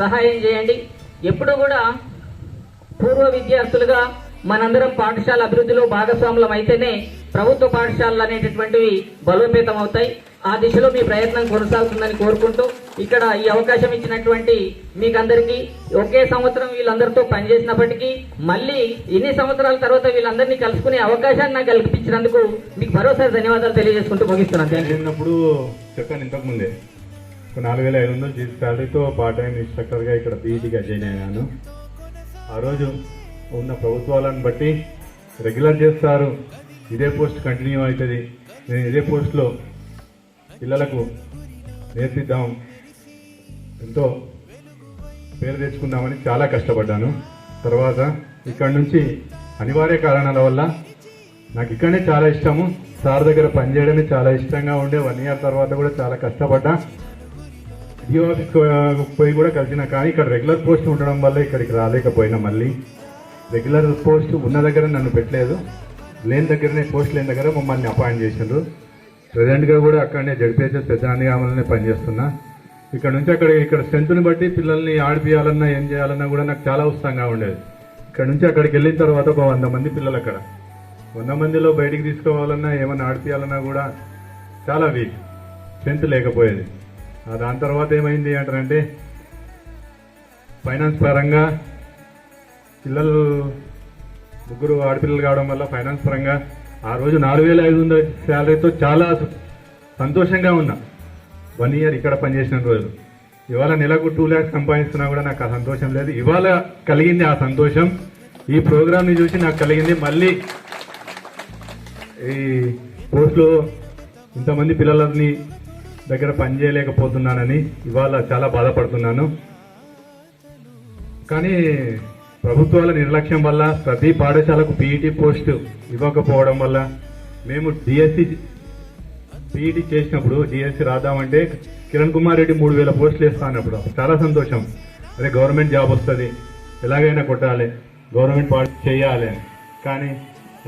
సహాయం చేయండి. ఎప్పుడు కూడా పూర్వ విద్యార్థులుగా మనందరం పాఠశాల అభివృద్ధిలో భాగస్వాములం అయితేనే ప్రభుత్వ పాఠశాలలు అనేటటువంటివి బలోపేతం అవుతాయి. ఆ దిశలో మీ ప్రయత్నం కొనసాగుతుందని కోరుకుంటూ, ఇక్కడ ఈ అవకాశం ఇచ్చినటువంటి మీకందరికీ, ఒకే సంవత్సరం వీళ్ళందరితో పనిచేసినప్పటికీ మళ్ళీ ఇన్ని సంవత్సరాల తర్వాత వీళ్ళందరినీ కలుసుకునే అవకాశాన్ని నాకు కల్పించినందుకు మీకు మరోసారి ధన్యవాదాలు తెలియజేసుకుంటూ ముగిస్తున్నాను. చేసినప్పుడు చెప్పాను ఇంతకుముందే, 4500 జీతం శాలరీతో పార్ట్ టైం ఇన్స్ట్రక్టర్గా ఇక్కడ పీజీగా జాయిన్ అయ్యాను. ఆ రోజు ఉన్న ప్రభుత్వాలను బట్టి రెగ్యులర్ చేస్తారు, ఇదే పోస్ట్ కంటిన్యూ అవుతుంది, నేను ఇదే పోస్ట్లో పిల్లలకు నేర్పిద్దాం, ఎంతో పేరు తెచ్చుకుందామని చాలా కష్టపడ్డాను. తర్వాత ఇక్కడ నుంచి అనివార్య కారణాల వల్ల నాకు ఇక్కడనే చాలా ఇష్టము, సార్ దగ్గర పనిచేయడమే చాలా ఇష్టంగా ఉండే. 1 ఇయర్ తర్వాత కూడా చాలా కష్టపడ్డా. డిఓ ఆఫీస్కి పోయి కూడా కలిసిన, కానీ ఇక్కడ రెగ్యులర్ పోస్ట్ ఉండడం వల్ల ఇక్కడికి రాలేకపోయినా. మళ్ళీ రెగ్యులర్ పోస్ట్ ఉన్న దగ్గర నన్ను పెట్టలేదు, లేని దగ్గరనే పోస్ట్ లేని దగ్గర మమ్మల్ని అపాయింట్ చేసిండ్రు. ప్రజెంట్గా కూడా అక్కడనే జడ్పీహెచ్ఎస్ పెద్దనానిగామలోనే పనిచేస్తున్నా. ఇక్కడ నుంచి ఇక్కడ స్ట్రెంత్ని బట్టి పిల్లల్ని ఆడిపియాలన్నా ఏం చేయాలన్నా కూడా నాకు చాలా ఉత్సాహంగా ఉండేది. ఇక్కడ నుంచి అక్కడికి వెళ్ళిన తర్వాత ఒక 100 మంది పిల్లలు, అక్కడ 100 మందిలో బయటికి తీసుకోవాలన్నా ఏమన్నా ఆడిపియాలన్నా కూడా చాలా వీక్, స్ట్రెంత్ లేకపోయేది. దాని తర్వాత ఏమైంది అంటారంటే, ఫైనాన్స్ పరంగా పిల్లలు 3 ఆడపిల్లలు కావడం వల్ల ఫైనాన్స్ పరంగా ఆ రోజు 4500 శాలరీతో చాలా సంతోషంగా ఉన్నా. 1 ఇయర్ ఇక్కడ పనిచేసిన రోజు. ఇవాళ నెలకు 2 lakhs సంపాదిస్తున్నా కూడా నాకు ఆ సంతోషం లేదు. ఇవాళ కలిగింది ఆ సంతోషం, ఈ ప్రోగ్రామ్ని చూసి నాకు కలిగింది. మళ్ళీ ఈ పోస్ట్లో ఇంతమంది పిల్లలని దగ్గర పనిచేయలేకపోతున్నానని ఇవాళ చాలా బాధపడుతున్నాను. కానీ ప్రభుత్వాల నిర్లక్ష్యం వల్ల ప్రతి పాఠశాలకు పీఈటీ పోస్టు ఇవ్వకపోవడం వల్ల మేము పీఈటీ చేసినప్పుడు డిఎస్సి రాద్దామంటే కిరణ్ కుమార్ రెడ్డి 3000 పోస్టులు వేస్తా అన్నప్పుడు చాలా సంతోషం. అదే గవర్నమెంట్ జాబ్ వస్తుంది, ఎలాగైనా కొట్టాలి, గవర్నమెంట్ పార్టీ చేయాలి అని. కానీ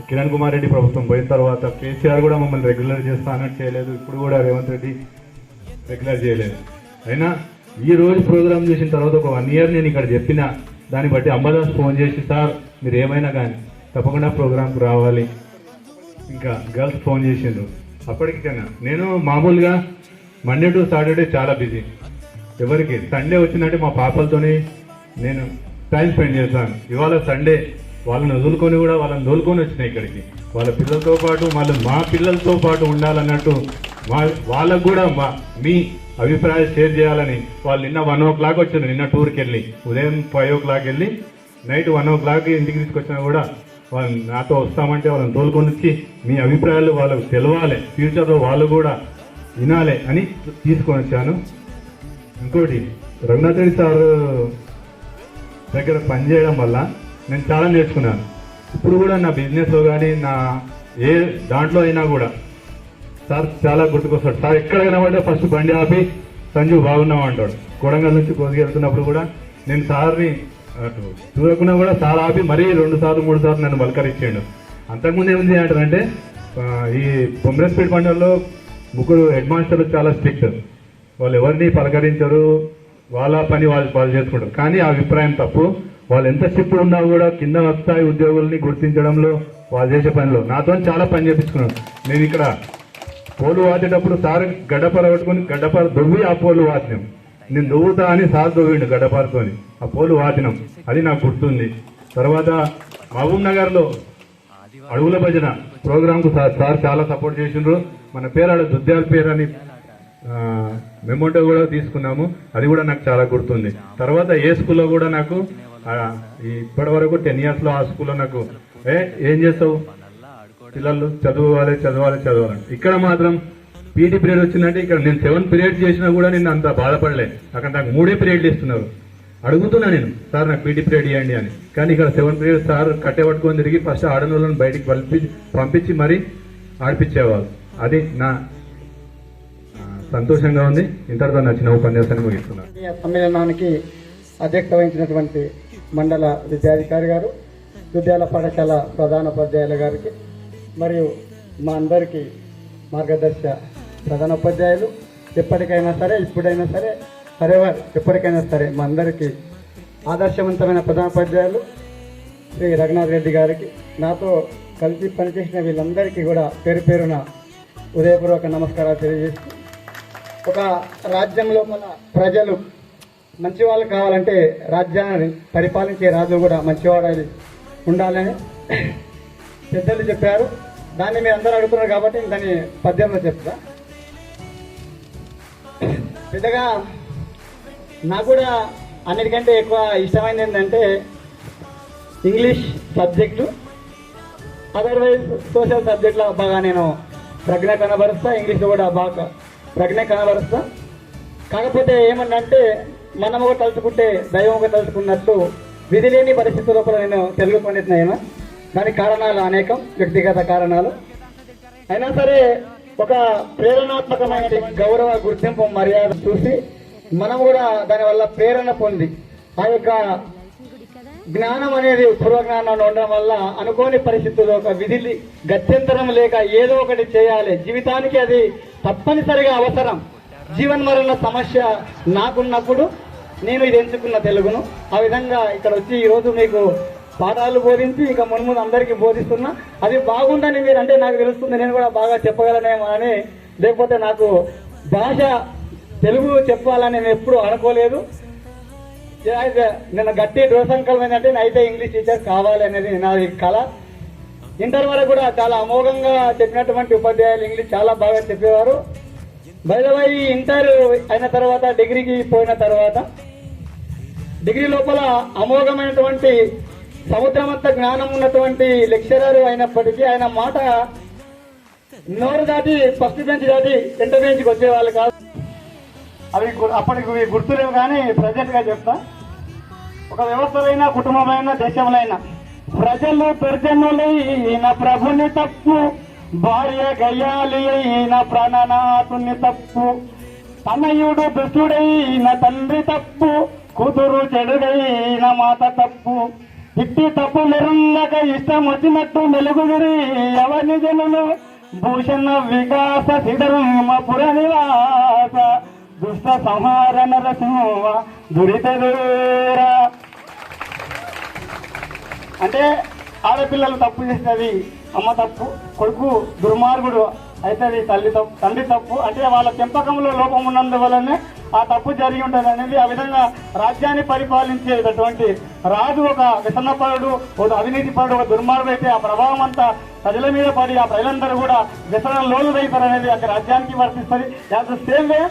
కిరణ్ కుమార్ రెడ్డి ప్రభుత్వం పోయిన తర్వాత కేసీఆర్ కూడా మమ్మల్ని రెగ్యులర్ చేస్తా అన్నట్టు చేయలేదు. ఇప్పుడు కూడా రేవంత్ రెడ్డి రెగ్యులర్ చేయలేదు. అయినా ఈ రోజు ప్రోగ్రామ్ చేసిన తర్వాత ఒక 1 year నేను ఇక్కడ చెప్పిన దాన్ని బట్టి అంబాదాస్ ఫోన్ చేసి, సార్ మీరు ఏమైనా కానీ తప్పకుండా ప్రోగ్రాంకు రావాలి. ఇంకా గర్ల్స్ ఫోన్ చేసిండ్రు. అప్పటికైనా నేను మామూలుగా మండే టు సాటర్డే చాలా బిజీ. ఎవరికి సండే వచ్చినట్టే మా పాపలతోని నేను టైం స్పెండ్ చేస్తాను. ఇవాళ సండే వాళ్ళని వదులుకొని కూడా వాళ్ళని తోలుకొని వచ్చినాయి ఇక్కడికి. వాళ్ళ పిల్లలతో పాటు మళ్ళీ మా పిల్లలతో పాటు ఉండాలన్నట్టు వాళ్ళకు కూడా మీ అభిప్రాయాలు షేర్ చేయాలని వాళ్ళు నిన్న 1 o'clock వచ్చారు. నిన్న టూర్కి వెళ్ళి ఉదయం 5 o'clock వెళ్ళి నైట్ 1 o'clock ఇంటికి తీసుకొచ్చినా కూడా వాళ్ళు నాతో వస్తామంటే వాళ్ళని తోలుకొని వచ్చి మీ అభిప్రాయాలు వాళ్ళకు తెలవాలి, ఫ్యూచర్లో వాళ్ళు కూడా వినాలి అని తీసుకొని వచ్చాను. ఇంకోటి రఘునాథ్ రెడ్డి సార్ దగ్గర పనిచేయడం వల్ల నేను చాలా నేర్చుకున్నాను. ఇప్పుడు కూడా నా బిజినెస్లో కానీ నా ఏ దాంట్లో అయినా కూడా సార్ చాలా గుర్తుకొస్తాడు. సార్ ఎక్కడ కనబడ్డా ఫస్ట్ బండి ఆపి సంజు బాగున్నావు అంటాడు. కొడంగల్ నుంచి కోసికి వెళ్తున్నప్పుడు కూడా నేను సార్ని చూడకుండా కూడా సార్ ఆపి మరీ 2 సార్లు 3 సార్లు నన్ను పలకరించాడు. అంతకుముందు ఏముంది అంటారంటే ఈ కొమ్రెస్పేట్ మండలంలో 3 హెడ్ మాస్టర్లు చాలా స్ట్రిక్ట్. వాళ్ళు ఎవరిని పలకరించరు, వాళ్ళ పని వాళ్ళు చేసుకుంటారు. కానీ ఆ అభిప్రాయం తప్పు. వాళ్ళు ఎంత స్ట్రిక్ట్ ఉన్నా కూడా కింద స్థాయి ఉద్యోగుల్ని గుర్తించడంలో వాళ్ళు చేసే పనిలో నాతో చాలా పని చేపించుకున్నాను. నేను ఇక్కడ పోలు వాచేటప్పుడు సార్ గడ్డపార పట్టుకుని గడ్డపార దొవ్వి ఆ పోలు వాచినాం. నేను దొవ్వుతా అని సార్ దొవ్విండు గడ్డపారతో, ఆ పోలు వాచినాం. అది నాకు గుర్తుంది. తర్వాత మహబూబ్ నగర్లో అడుగుల భజన ప్రోగ్రాంకు సార్ చాలా సపోర్ట్ చేసిండ్రు. మన పేరు ఆడ దుద్యాల పేరు అని మెమోటో కూడా తీసుకున్నాము. అది కూడా నాకు చాలా గుర్తుంది. తర్వాత ఏ స్కూల్లో కూడా నాకు ఇప్పటి వరకు 10 years ఆ స్కూల్లో నాకు ఏం చేస్తావు పిల్లలు చదవాలి. ఇక్కడ మాత్రం పీటీ పీరియడ్ వచ్చిందంటే ఇక్కడ నేను 7 periods చేసినా కూడా నేను అంత బాధపడలే. అక్కడ నాకు 3 periods ఇస్తున్నారు. అడుగుతున్నా నేను, సార్ నాకు పీటీ పీరియడ్ ఇవ్వండి అని. కానీ ఇక్కడ 7 periods సార్ కట్టెపట్టుకొని తిరిగి ఫస్ట్ ఆడనోళ్ళని బయటికి పంపించి మరీ ఆడిపించేవాళ్ళు. అది నా సంతోషంగా ఉంది. ఇంతటితో నచ్చిన ఉపన్యాసాన్ని ముగిస్తున్నాను. సమ్మేళనానికి అధ్యక్షత వహించినటువంటి మండల విద్యాధికారి గారు, విద్యాల పాఠశాల ప్రధానోపాధ్యాయుల గారికి, మరియు మా అందరికీ మార్గదర్శ ప్రధానోపాధ్యాయులు, ఎప్పటికైనా సరే ఇప్పుడైనా సరే సరేవారు ఎప్పటికైనా సరే మా అందరికీ ఆదర్శవంతమైన ప్రధానోపాధ్యాయులు శ్రీ రఘునాథ్ రెడ్డి గారికి, నాతో కలిసి పనిచేసిన వీళ్ళందరికీ కూడా పేరు పేరున ఉదయపూర్వక నమస్కారాలు తెలియజేస్తూ, ఒక రాజ్యం లోపల ప్రజలు మంచివాళ్ళు కావాలంటే రాజ్యాన్ని పరిపాలించే రాజు కూడా మంచివాడు ఉండాలని పెద్దలు చెప్పారు. దాన్ని మీరు అందరూ అడుగుతున్నారు కాబట్టి దాన్ని పద్యంలో చెప్తా. పెద్దగా నాకు కూడా అన్నిటికంటే ఎక్కువ ఇష్టమైనది ఏంటంటే ఇంగ్లీష్ సబ్జెక్టు, అదర్వైజ్ సోషల్ సబ్జెక్ట్లో బాగా నేను ప్రజ్ఞ కనబరుస్తా, ఇంగ్లీష్లో కూడా బాగా ప్రజ్ఞ కనబరుస్తా. కాకపోతే ఏమన్నంటే మనం ఒక తలుచుకుంటే దైవం ఒక తలుచుకున్నట్లు విధి లేని పరిస్థితుల లోపల నేను తెలుగు పండితున్నా. దానికి కారణాలు అనేకం, వ్యక్తిగత కారణాలు. అయినా సరే ఒక ప్రేరణాత్మకమైన గౌరవ గుర్తింపు మర్యాద చూసి మనం కూడా దానివల్ల ప్రేరణ పొంది ఆ యొక్క జ్ఞానం అనేది పూర్వజ్ఞానంలో ఉండడం వల్ల అనుకోని పరిస్థితుల్లో ఒక విధి గత్యంతరం లేక ఏదో ఒకటి చేయాలి, జీవితానికి అది తప్పనిసరిగా అవసరం, జీవన్మరణ సమస్య నాకున్నప్పుడు నేను ఇది ఎంచుకున్న తెలుగును. ఆ విధంగా ఇక్కడ వచ్చి ఈరోజు మీకు పాఠాలు బోధించి ఇంకా మున్ముందు అందరికీ బోధిస్తున్నా. అది బాగుందని మీరు అంటే నాకు తెలుస్తుంది, నేను కూడా బాగా చెప్పగలనేమో అని. లేకపోతే నాకు భాష తెలుగు చెప్పాలని నేను ఎప్పుడు అనుకోలేదు. నేను గట్టి దృఢ సంకల్పం ఏంటంటే అయితే ఇంగ్లీష్ టీచర్ కావాలి అనేది నాది కళ. ఇంటర్ వరకు కూడా చాలా అమోఘంగా చెప్పినటువంటి ఉపాధ్యాయులు ఇంగ్లీష్ చాలా బాగా చెప్పేవారు. బైదవై ఇంటర్ అయిన తర్వాత డిగ్రీకి పోయిన తర్వాత డిగ్రీ లోపల అమోఘమైనటువంటి సముద్రమంత జ్ఞానం ఉన్నటువంటి లెక్చరర్ అయినప్పటికీ ఆయన మాట నోరు దాటి ఫస్ట్ బెంచ్ దాటి సెంటర్ బెంచ్కి వచ్చేవాళ్ళు కాదు. అవి అప్పటికి గుర్తులేవు కానీ ప్రజెంట్గా చెప్తా. ఒక వ్యవస్థలైనా కుటుంబమైనా దేశంలో ప్రజలు దుర్జనులైన ప్రభుని తప్పు, భార్య గయ్యాలి అయిన ప్రాణనాథుని తప్పు, తనయుడు దుష్టుడైన తండ్రి తప్పు, కూతురు చెడుగైన మాత తప్పు. ఇట్టి తప్పు మెరుంగక ఇష్టం వచ్చినట్టు మెలుగుదిరి ఎవరిని జనులు భూషణ వికాస శ్రీధర్మపుర నివాస దుష్ట సంహార నరసింహ దురిత దూర. అంటే ఆడపిల్లలు తప్పు చేసేది అమ్మ తప్పు, కొడుకు దుర్మార్గుడు అయితే తండ్రి తప్పు. అంటే వాళ్ళ పెంపకంలో లోపం ఉన్నందువల్లనే ఆ తప్పు జరిగి ఉంటుంది అనేది. ఆ విధంగా రాజ్యాన్ని పరిపాలించేటటువంటి రాజు ఒక వ్యసనపరుడు, ఒక అవినీతిపరుడు, ఒక దుర్మార్గుడు అయితే ఆ ప్రభావం అంతా ప్రజల మీద పడి ఆ ప్రజలందరూ కూడా వ్యసన లోనులైతారు అనేది అక్కడ రాజ్యానికి వర్తిస్తుంది. యాజ్ ద సేమ్ వే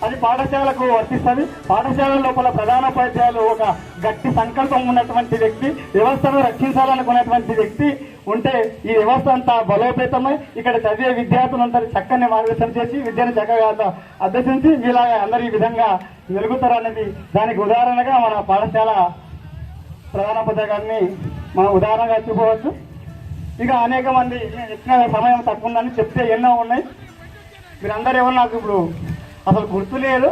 అది పాఠశాలకు వర్తిస్తుంది. పాఠశాల లోపల ప్రధానోపాధ్యాయులు ఒక గట్టి సంకల్పం ఉన్నటువంటి వ్యక్తి, వ్యవస్థను రక్షించాలనుకున్నటువంటి వ్యక్తి ఉంటే ఈ వ్యవస్థ అంతా బలోపేతమై ఇక్కడ చదివే విద్యార్థులంతా చక్కని మార్గదర్శనం చేసి విద్యను చక్కగా అభ్యసించి మీలాగా అందరూ ఈ విధంగా వెలుగుతారు అనేది దానికి ఉదాహరణగా మన పాఠశాల ప్రధానోపాధ్యాయుని మనం ఉదాహరణగా చూపవచ్చు. ఇక అనేక మంది చెప్పిన సమయం తక్కువ ఉందని చెప్తే ఎన్నో ఉన్నాయి. మీరందరూ ఎవరు నాకు ఇప్పుడు అసలు గుర్తులేదు.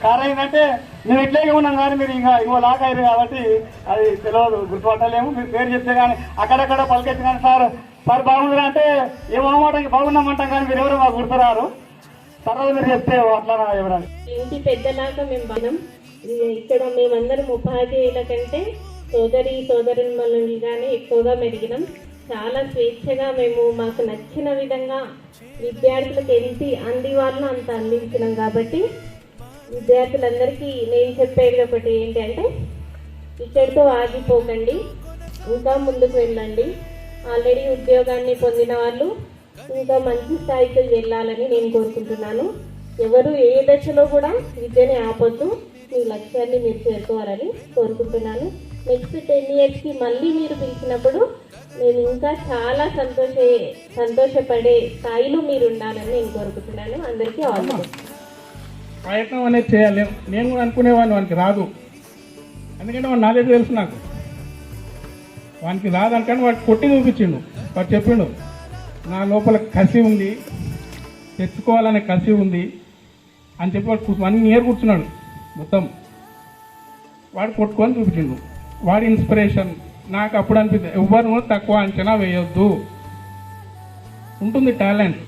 కారణం ఏంటంటే మేము ఇట్లాగే ఉన్నాం కానీ మీరు ఇంకా ఇంకో లాగా అయ్యారు కాబట్టి అది తెలియదు, గుర్తుపట్టలేము. మీరు పేరు చెప్తే కానీ అక్కడక్కడ పలికెత్తి కానీ సార్ బాగుందిరా అంటే ఏమోమాటకి బాగున్నామంటాం కానీ మీరు ఎవరు మాకు గుర్తురారు. తర్వాత మీరు చెప్తే అట్లా ఎవరని ఇంటి పెద్దలాగా మేము బాధం. ఇక్కడ మేమందరం ఉపాధ్యాయుల కంటే సోదరులుగానే ఎక్కువగా మెరిగినాం. చాలా స్వేచ్ఛగా మేము మాకు నచ్చిన విధంగా విద్యార్థులకు ఎంత అందివాళ్ళను అంత అందించినాం. కాబట్టి విద్యార్థులందరికీ నేను చెప్పేది ఒకటి ఏంటంటే ఇక్కడితో ఆగిపోకండి, ఇంకా ముందుకు వెళ్ళండి. ఆల్రెడీ ఉద్యోగాన్ని పొందిన వాళ్ళు ఇంకా మంచి స్థాయికి వెళ్ళాలని నేను కోరుకుంటున్నాను. ఎవరు ఏ దశలో కూడా విద్యని ఆపొద్దు, మీ లక్ష్యాన్ని మీరు చేరుకోవాలని కోరుకుంటున్నాను. నెక్స్ట్ 10 yearsకి మళ్ళీ మీరు పిలిచినప్పుడు నేను ఇంకా చాలా సంతోషపడే స్థాయిలో మీరు ఉండాలని నేను కోరుకుంటున్నాను. అందరికీ ఆల్ ది బెస్ట్. ప్రయత్నం అనేది చేయాలి. నేను కూడా అనుకునేవాడిని వానికి రాదు, ఎందుకంటే వాడు నాలెడ్జ్ తెలుసు నాకు. వానికి రాదు అనుకని వాడు కొట్టి చూపించిండు. వాడు చెప్పిండు నా లోపల కసి ఉంది, తెచ్చుకోవాలనే కసి ఉంది అని చెప్పి వాడు 1 year కూర్చున్నాడు మొత్తం. వాడు కొట్టుకొని చూపించిండు. వాడి ఇన్స్పిరేషన్ నాకు అప్పుడు అనిపిస్తుంది, ఎవరు తక్కువ అంచనా వేయొద్దు. ఉంటుంది టాలెంట్,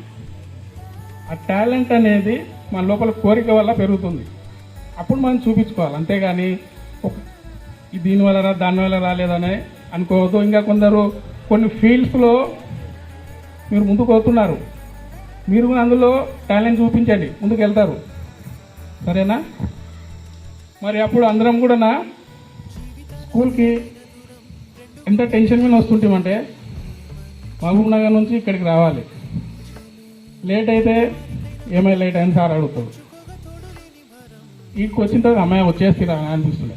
ఆ టాలెంట్ అనేది మన లోపల కోరిక వల్ల పెరుగుతుంది. అప్పుడు మనం చూపించుకోవాలి, అంతేగాని దీనివల్ల దానివల్ల రాలేదని అనుకోవద్దు. ఇంకా కొందరు కొన్ని ఫీల్డ్స్లో మీరు ముందుకు పోతున్నారు, మీరు కూడా అందులో టాలెంట్ చూపించండి, ముందుకు వెళ్తారు. సరేనా? మరి అప్పుడు అందరం కూడా స్కూల్కి ఎంత టెన్షన్ మీద వస్తుంటామంటే మహబూబ్ నగర్ నుంచి ఇక్కడికి రావాలి, లేట్ అయితే ఏమై లేట్ అని సార్ అడుగుతాడు. ఇక్కడికి వచ్చిన తర్వాత అమ్మాయి వచ్చేస్తారా అని అనిపిస్తుంది.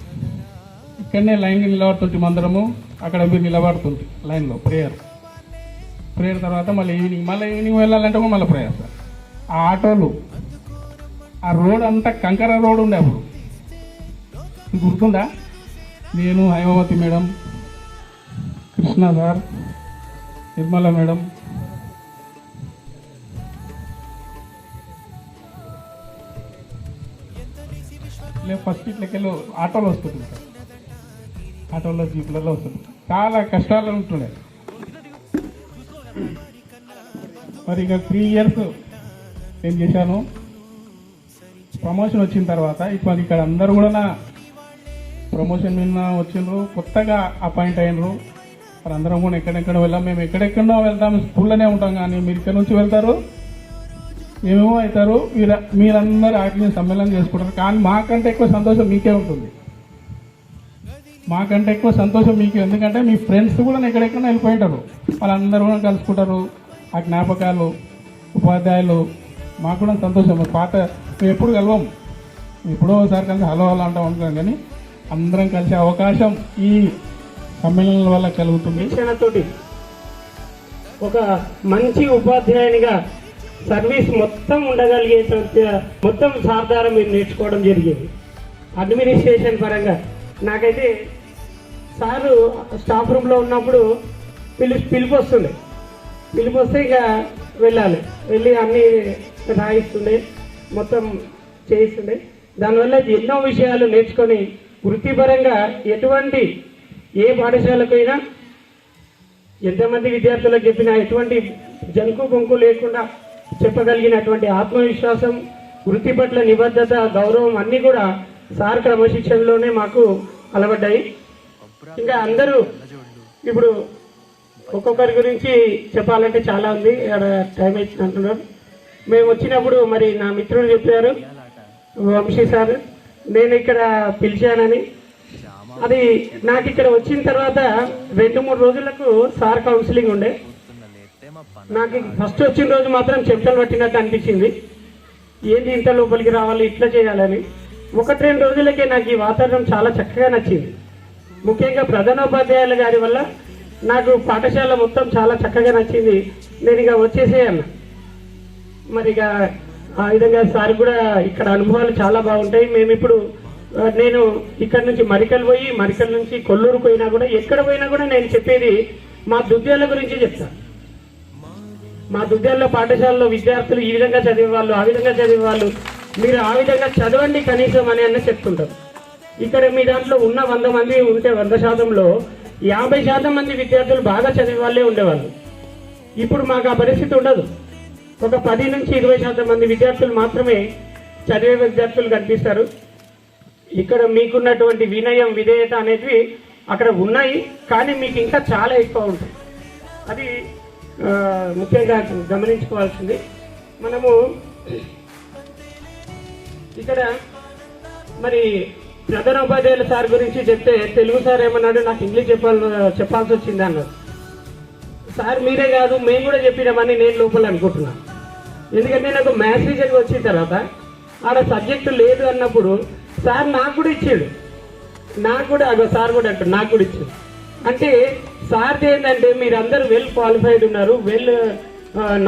ఇక్కడనే లైన్కి నిలబడుతుంటే అందరము, అక్కడ మీరు నిలబడుతుంది లైన్లో ప్రేయర్ తర్వాత మళ్ళీ ఈవినింగ్ వెళ్ళాలంటే కూడా మళ్ళీ ప్రేయర్ సార్. ఆ ఆటోలు, ఆ రోడ్ అంతా కంకర రోడ్ ఉండే అప్పుడు, గుర్తుందా? నేను, Haimavathi madam, Krishna sir, Nirmala madam, first ఇట్లకెళ్ళి ఆటోలో వస్తుంది సార్, ఆటోలో జీపులలో వస్తుంది. చాలా కష్టాలు ఉంటుండే. మరి ఇక 3 years ఏం చేశాను, ప్రమోషన్ వచ్చిన తర్వాత ఇప్పుడు ఇక్కడ అందరూ కూడా నా ప్రమోషన్ మీద వచ్చిండ్రు, కొత్తగా అపాయింట్ అయినరు. మరి అందరం కూడా ఎక్కడెక్కడ వెళ్ళాం. మేము ఎక్కడెక్కడో వెళ్తాం, స్కూల్లోనే ఉంటాం. కానీ మీరు ఇక్కడ నుంచి వెళ్తారు, మేమేమో అవుతారు, మీరందరూ ఆటలు సమ్మేళనం చేసుకుంటారు. కానీ మాకంటే ఎక్కువ సంతోషం మీకే ఉంటుంది, మాకంటే ఎక్కువ సంతోషం మీకే. ఎందుకంటే మీ ఫ్రెండ్స్ కూడా ఎక్కడెక్కడ వెళ్ళిపోయింటారు, వాళ్ళందరూ కూడా కలుసుకుంటారు. ఆ జ్ఞాపకాలు, ఉపాధ్యాయులు మాకు కూడా సంతోషం. పాత మేము ఎప్పుడు కలవం, ఎప్పుడో ఒకసారి కలిసి హలో హలో అంటూ ఉంటాం. కానీ అందరం కలిసే అవకాశం ఈ సమ్మేళనాల వల్ల కలుగుతుంది. ఒక మంచి ఉపాధ్యాయునిగా సర్వీస్ మొత్తం ఉండగలిగేటంత మొత్తం సార్ ద్వారా మీరు నేర్చుకోవడం జరిగింది. అడ్మినిస్ట్రేషన్ పరంగా నాకైతే సారు స్టాఫ్ రూమ్లో ఉన్నప్పుడు పిలుపు వస్తే ఇక వెళ్ళి అన్నీ రాయిస్తుండే, మొత్తం చేయిస్తుండే. దానివల్ల ఎన్నో విషయాలు నేర్చుకొని వృత్తిపరంగా ఏ పాఠశాలకైనా ఎంతమంది విద్యార్థులకు చెప్పినా ఎటువంటి జంకు బొంకు లేకుండా చెప్పగలిగినటువంటి ఆత్మవిశ్వాసం, వృత్తి పట్ల నిబద్ధత, గౌరవం అన్నీ కూడా సార్ క్రమశిక్షణలోనే మాకు అలవడ్డాయి. ఇంకా అందరూ ఇప్పుడు ఒక్కొక్కరి గురించి చెప్పాలంటే చాలా ఉంది, టైం ఇచ్చిన అంటున్నారు. మేము వచ్చినప్పుడు మరి నా మిత్రులు చెప్పారు, వంశీ సార్ నేను ఇక్కడ పిలిచానని. అది నాకు ఇక్కడ వచ్చిన తర్వాత 2-3 రోజులకు సార్ కౌన్సిలింగ్ ఉండే. నాకు ఫస్ట్ వచ్చిన రోజు మాత్రం చెమటలు పట్టినట్టు అనిపించింది. ఏంటి ఇంత లోపలికి రావాలి, ఇట్లా చేయాలని. 1-2 రోజులకే నాకు ఈ వాతావరణం చాలా చక్కగా నచ్చింది. ముఖ్యంగా ప్రధానోపాధ్యాయుల గారి వల్ల నాకు పాఠశాల మొత్తం చాలా చక్కగా నచ్చింది. నేను ఇక వచ్చేసేయన్నా. మరి ఇక ఆ విధంగా సార్ కూడా ఇక్కడ అనుభవాలు చాలా బాగుంటాయి. మేము ఇప్పుడు నేను ఇక్కడ నుంచి మరికల్ నుంచి కొల్లూరు పోయినా కూడా, ఎక్కడ పోయినా కూడా నేను చెప్పేది మా దుద్యాల గురించి చెప్తాను. మా దుద్యాల పాఠశాలలో విద్యార్థులు ఈ విధంగా చదివేవాళ్ళు, ఆ విధంగా చదివేవాళ్ళు, మీరు ఆ విధంగా చదవండి కనీసం అని అన్న చెప్తుంటారు. ఇక్కడ మీ దాంట్లో ఉన్న 100 మంది ఉంటే 100%లో 50% మంది విద్యార్థులు బాగా చదివే వాళ్ళే ఉండేవాళ్ళు. ఇప్పుడు మాకు ఆ పరిస్థితి ఉండదు. ఒక 10 నుంచి 20% మంది విద్యార్థులు మాత్రమే చదివే విద్యార్థులు కనిపిస్తారు. ఇక్కడ మీకున్నటువంటి వినయం, విధేయత అనేవి అక్కడ ఉన్నాయి, కానీ మీకు ఇంకా చాలా ఎక్కువ ఉంటాయి. అది ముఖ్యంగా గమనించుకోవాల్సింది. మనము ఇక్కడ మరి ప్రధానోపాధ్యాయుల సార్ గురించి చెప్తే తెలుగు సార్ ఏమన్నాడు, నాకు ఇంగ్లీష్ చెప్పాల్సి వచ్చింది అన్నారు. సార్ మీరే కాదు మేము కూడా చెప్పినామని నేను లోపల అనుకుంటున్నాను. ఎందుకంటే నాకు మ్యాథ్స్ టీచర్కి వచ్చిన తర్వాత ఆడ సబ్జెక్టు లేదు అన్నప్పుడు సార్ నాకు కూడా ఇచ్చాడు. నాకు కూడా సార్ కూడా అంటాడు, నాకు కూడా ఇచ్చాడు. అంటే సార్ది ఏంటంటే మీరు అందరూ వెల్ క్వాలిఫైడ్ ఉన్నారు, వెల్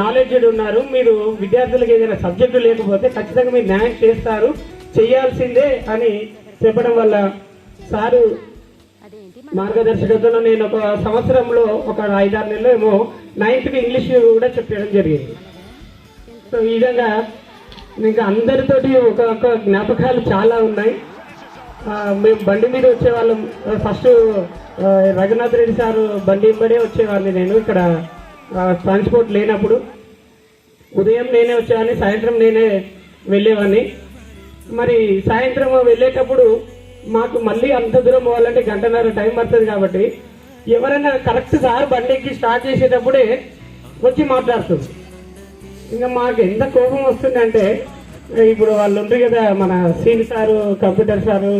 నాలెడ్జ్డ్ ఉన్నారు. మీరు విద్యార్థులకు ఏదైనా సబ్జెక్టు లేకపోతే ఖచ్చితంగా మీరు న్యాయం చేస్తారు, చేయాల్సిందే అని చెప్పడం వల్ల సారు మార్గదర్శకతలో నేను ఒక సంవత్సరంలో ఒక 5-6 నెలలు ఏమో 9th ఇంగ్లీష్ కూడా చెప్పడం జరిగింది. సో ఈ విధంగా ఇంకా అందరితోటి ఒక జ్ఞాపకాలు చాలా ఉన్నాయి. మేము బండి మీద వచ్చేవాళ్ళం. ఫస్ట్ రఘునాథ్ రెడ్డి సార్ బండి ఇంబడే వచ్చేవాడిని నేను. ఇక్కడ ట్రాన్స్పోర్ట్ లేనప్పుడు ఉదయం నేనే వచ్చేవాడిని, సాయంత్రం నేనే వెళ్ళేవాడిని. మరి సాయంత్రం వెళ్ళేటప్పుడు మాకు మళ్ళీ అంత దూరం పోవాలంటే 1.5 టైం పడుతుంది. కాబట్టి ఎవరైనా కరెక్ట్ సార్ బండికి స్టార్ట్ చేసేటప్పుడే వచ్చి మాట్లాడుతుంది. ఇంకా మాకు ఎంత కోపం వస్తుందంటే, ఇప్పుడు వాళ్ళు ఉంటారు కదా మన సీన్ సారు, కంప్యూటర్ సారు,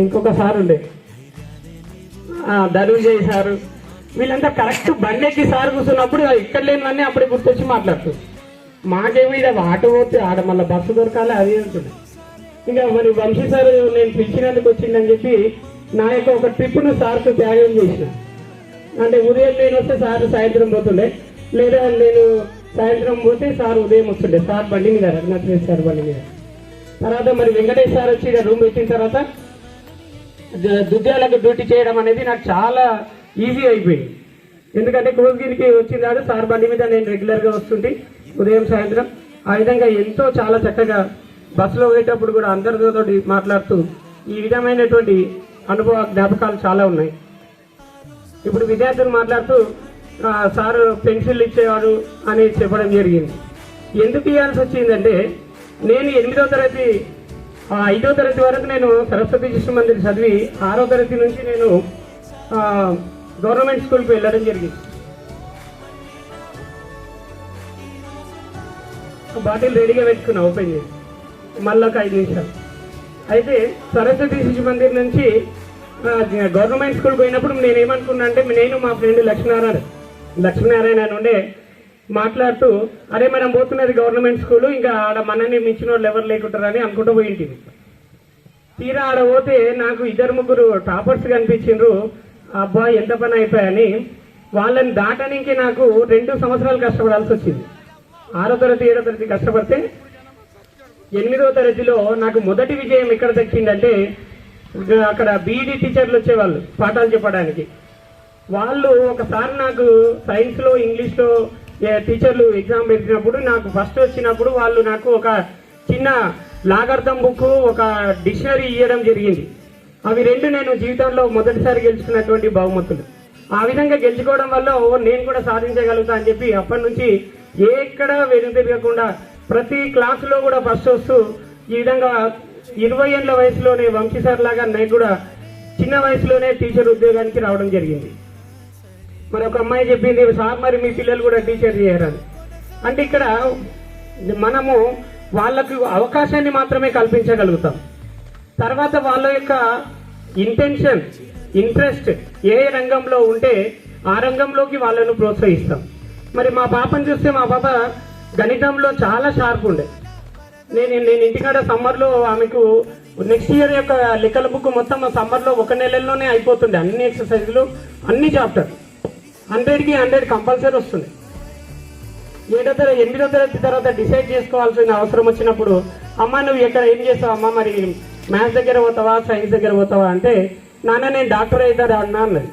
ఇంకొక సార్ ఉండే ధనుంజయ్ సారు, వీళ్ళంతా కరెక్ట్ బండికి సార్ కూర్చున్నప్పుడు ఇక్కడ లేనివన్నీ అప్పుడే గుర్తొచ్చి మాట్లాడుతుంది. మాకేమో ఇది ఆటో పోతే ఆడ మళ్ళీ బస్సు దొరకాలి అది ఉంటుంది. ఇంకా మరి వంశీ సార్ నేను పిలిచినందుకు వచ్చిందని చెప్పి నా యొక్క ఒక ట్రిప్ను సార్కు త్యాగం చేసిన. అంటే ఉదయం నేను వస్తే సార్ సాయంత్రం పోతుండే, లేదా నేను సాయంత్రం పోతే సార్ ఉదయం వస్తుండే. సార్ బండి మీద, రఘునాథ్ రెడ్డి సార్ బండి మీద. తర్వాత మరి వెంకటేష్ సార్ వచ్చి రూమ్ పెట్టిన తర్వాత దుద్యాలకు డ్యూటీ చేయడం అనేది నాకు చాలా ఈజీ అయిపోయింది. ఎందుకంటే కోస్గిరికి వచ్చిందాడు సార్ బండి మీద నేను రెగ్యులర్గా వస్తుంటే ఉదయం సాయంత్రం. ఆ విధంగా ఎంతో చాలా చక్కగా బస్సులో పోయేటప్పుడు కూడా అందరితో మాట్లాడుతూ ఈ విధమైనటువంటి అనుభవ జ్ఞాపకాలు చాలా ఉన్నాయి. ఇప్పుడు విద్యార్థులు మాట్లాడుతూ సారు పెన్సిల్ ఇచ్చేవాడు అని చెప్పడం జరిగింది. ఎందుకు ఇవ్వాల్సి వచ్చిందంటే, నేను 8వ తరగతి 5వ తరగతి వరకు నేను సరస్వతి శిశు మందిర్ చదివి 6వ తరగతి నుంచి నేను గవర్నమెంట్ స్కూల్కి వెళ్ళడం జరిగింది. బాటిల్ రెడీగా పెట్టుకున్నా, ఓపెన్ చేసి మళ్ళీ ఒక 5 నిమిషాలు. అయితే సరస్వతి శిశు మందిర్ నుంచి గవర్నమెంట్ స్కూల్కి పోయినప్పుడు నేను ఏమనుకున్నా అంటే, నేను మా ఫ్రెండ్ లక్ష్మీనారాయణ ఉండే మాట్లాడుతూ, అరే మనం పోతున్నది గవర్నమెంట్ స్కూలు, ఇంకా ఆడ మనల్ని మించిన వాళ్ళు ఎవరు లేకుంటారని అనుకుంటూ పోయింటివి. తీరా ఆడ పోతే నాకు 2-3 టాపర్స్ కనిపించిండ్రు. అబ్బా ఎంత పని అయిపోయాయని వాళ్ళని దాటడానికి నాకు 2 సంవత్సరాలు కష్టపడాల్సి వచ్చింది. 6వ తరగతి 7వ తరగతి కష్టపడితే 8వ తరగతిలో నాకు మొదటి విజయం ఎక్కడ దక్కిందంటే అక్కడ బీఈడీ టీచర్లు వచ్చేవాళ్ళు పాఠాలు చెప్పడానికి. వాళ్ళు ఒకసారి నాకు సైన్స్లో ఇంగ్లీష్లో టీచర్లు ఎగ్జామ్ పెట్టినప్పుడు నాకు ఫస్ట్ వచ్చినప్పుడు వాళ్ళు నాకు ఒక చిన్న లాగర్థం బుక్ ఒక డిక్షనరీ ఇవ్వడం జరిగింది. అవి 2 నేను జీవితంలో మొదటిసారి గెలుచుకున్నటువంటి బహుమతులు. ఆ విధంగా గెలుచుకోవడం వల్ల నేను కూడా సాధించగలుగుతా అని చెప్పి అప్పటి నుంచి ఎక్కడ వెనుతిరగకుండా ప్రతి క్లాసులో కూడా ఫస్ట్ వస్తూ ఈ విధంగా 20 ఏళ్ల వయసులోనే వంశీ సార్ లాగా నేను కూడా చిన్న వయసులోనే టీచర్ ఉద్యోగానికి రావడం జరిగింది. మరి ఒక అమ్మాయి చెప్పింది, సార్ మరి మీ పిల్లలు కూడా టీచర్ చేయరని. అంటే ఇక్కడ మనము వాళ్ళకు అవకాశాన్ని మాత్రమే కల్పించగలుగుతాం. తర్వాత వాళ్ళ యొక్క ఇంటెన్షన్ ఇంట్రెస్ట్ ఏ రంగంలో ఉంటే ఆ రంగంలోకి వాళ్ళను ప్రోత్సహిస్తాం. మరి మా పాపను చూస్తే మా పాప గణితంలో చాలా షార్ప్ ఉండే. నేను ఇంటికాడ సమ్మర్లో ఆమెకు నెక్స్ట్ ఇయర్ యొక్క లెక్కల బుక్ మొత్తం సమ్మర్లో 1 నెలలోనే అయిపోతుండే. అన్ని ఎక్సర్సైజులు అన్ని చాప్టర్ 100కి 100 కంపల్సరీ వస్తుంది. 8వ తరగతి తర్వాత డిసైడ్ చేసుకోవాల్సిన అవసరం వచ్చినప్పుడు, అమ్మ నువ్వు ఎక్కడ ఏం చేస్తావు అమ్మ, మరి మ్యాథ్స్ దగ్గర పోతావా సైన్స్ దగ్గర పోతావా అంటే, నాన్న నేను డాక్టర్ అవుతారా అన్నా అన్నది.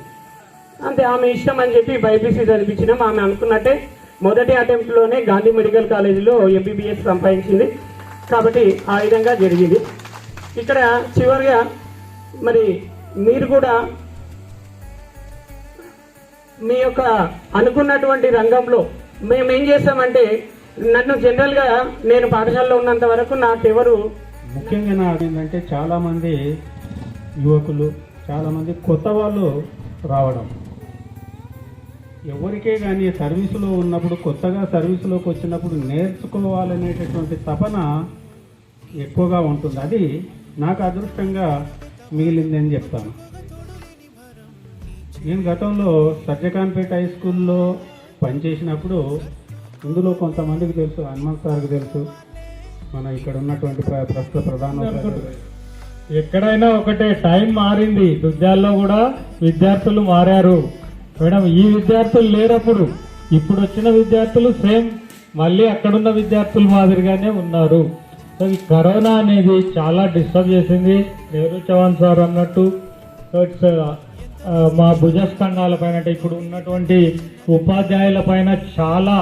అంతే, ఆమె ఇష్టం అని చెప్పి బైపీసీ చదివించినాం. ఆమె అనుకున్నట్టే మొదటి అటెంప్ట్లోనే గాంధీ మెడికల్ కాలేజీలో ఎంబీబీఎస్ సంపాదించింది. కాబట్టి ఆ విధంగా జరిగింది. ఇక్కడ చివరిగా మరి మీరు కూడా మీ యొక్క అనుకున్నటువంటి రంగంలో మేమేం చేస్తామంటే, నన్ను జనరల్గా నేను పాఠశాలలో ఉన్నంత వరకు నాకెవరు ముఖ్యంగా నాకు ఏంటంటే చాలామంది యువకులు చాలామంది కొత్త వాళ్ళు రావడం, ఎవరికే కానీ సర్వీసులో ఉన్నప్పుడు కొత్తగా సర్వీసులోకి వచ్చినప్పుడు నేర్చుకోవాలనేటటువంటి తపన ఎక్కువగా ఉంటుంది. అది నాకు అదృష్టంగా మిగిలిందని చెప్తాను. నేను గతంలో సత్యకాన్పేట హై స్కూల్లో పనిచేసినప్పుడు ఇందులో కొంతమందికి తెలుసు, హనుమంత్ సార్కి తెలుసు, మన ఇక్కడ ఉన్నటువంటి ప్రస్తుత ప్రధాన ఎక్కడైనా ఒకటే, టైం మారింది, విద్యాల్లో కూడా విద్యార్థులు మారారు మేడం. ఈ విద్యార్థులు లేనప్పుడు ఇప్పుడు వచ్చిన విద్యార్థులు సేమ్ మళ్ళీ అక్కడున్న విద్యార్థుల మాదిరిగానే ఉన్నారు. సో ఈ కరోనా అనేది చాలా డిస్టర్బ్ చేసింది. నెహ్రూ చవాన్ సార్ అన్నట్టు ఇట్స్ మా భుజస్కంధాల పైన, అంటే ఇప్పుడు ఉన్నటువంటి ఉపాధ్యాయుల పైన చాలా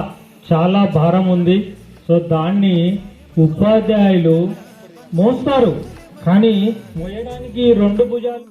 చాలా భారం ఉంది. సో దాన్ని ఉపాధ్యాయులు మోస్తారు, కానీ మోయడానికి 2 భుజాలు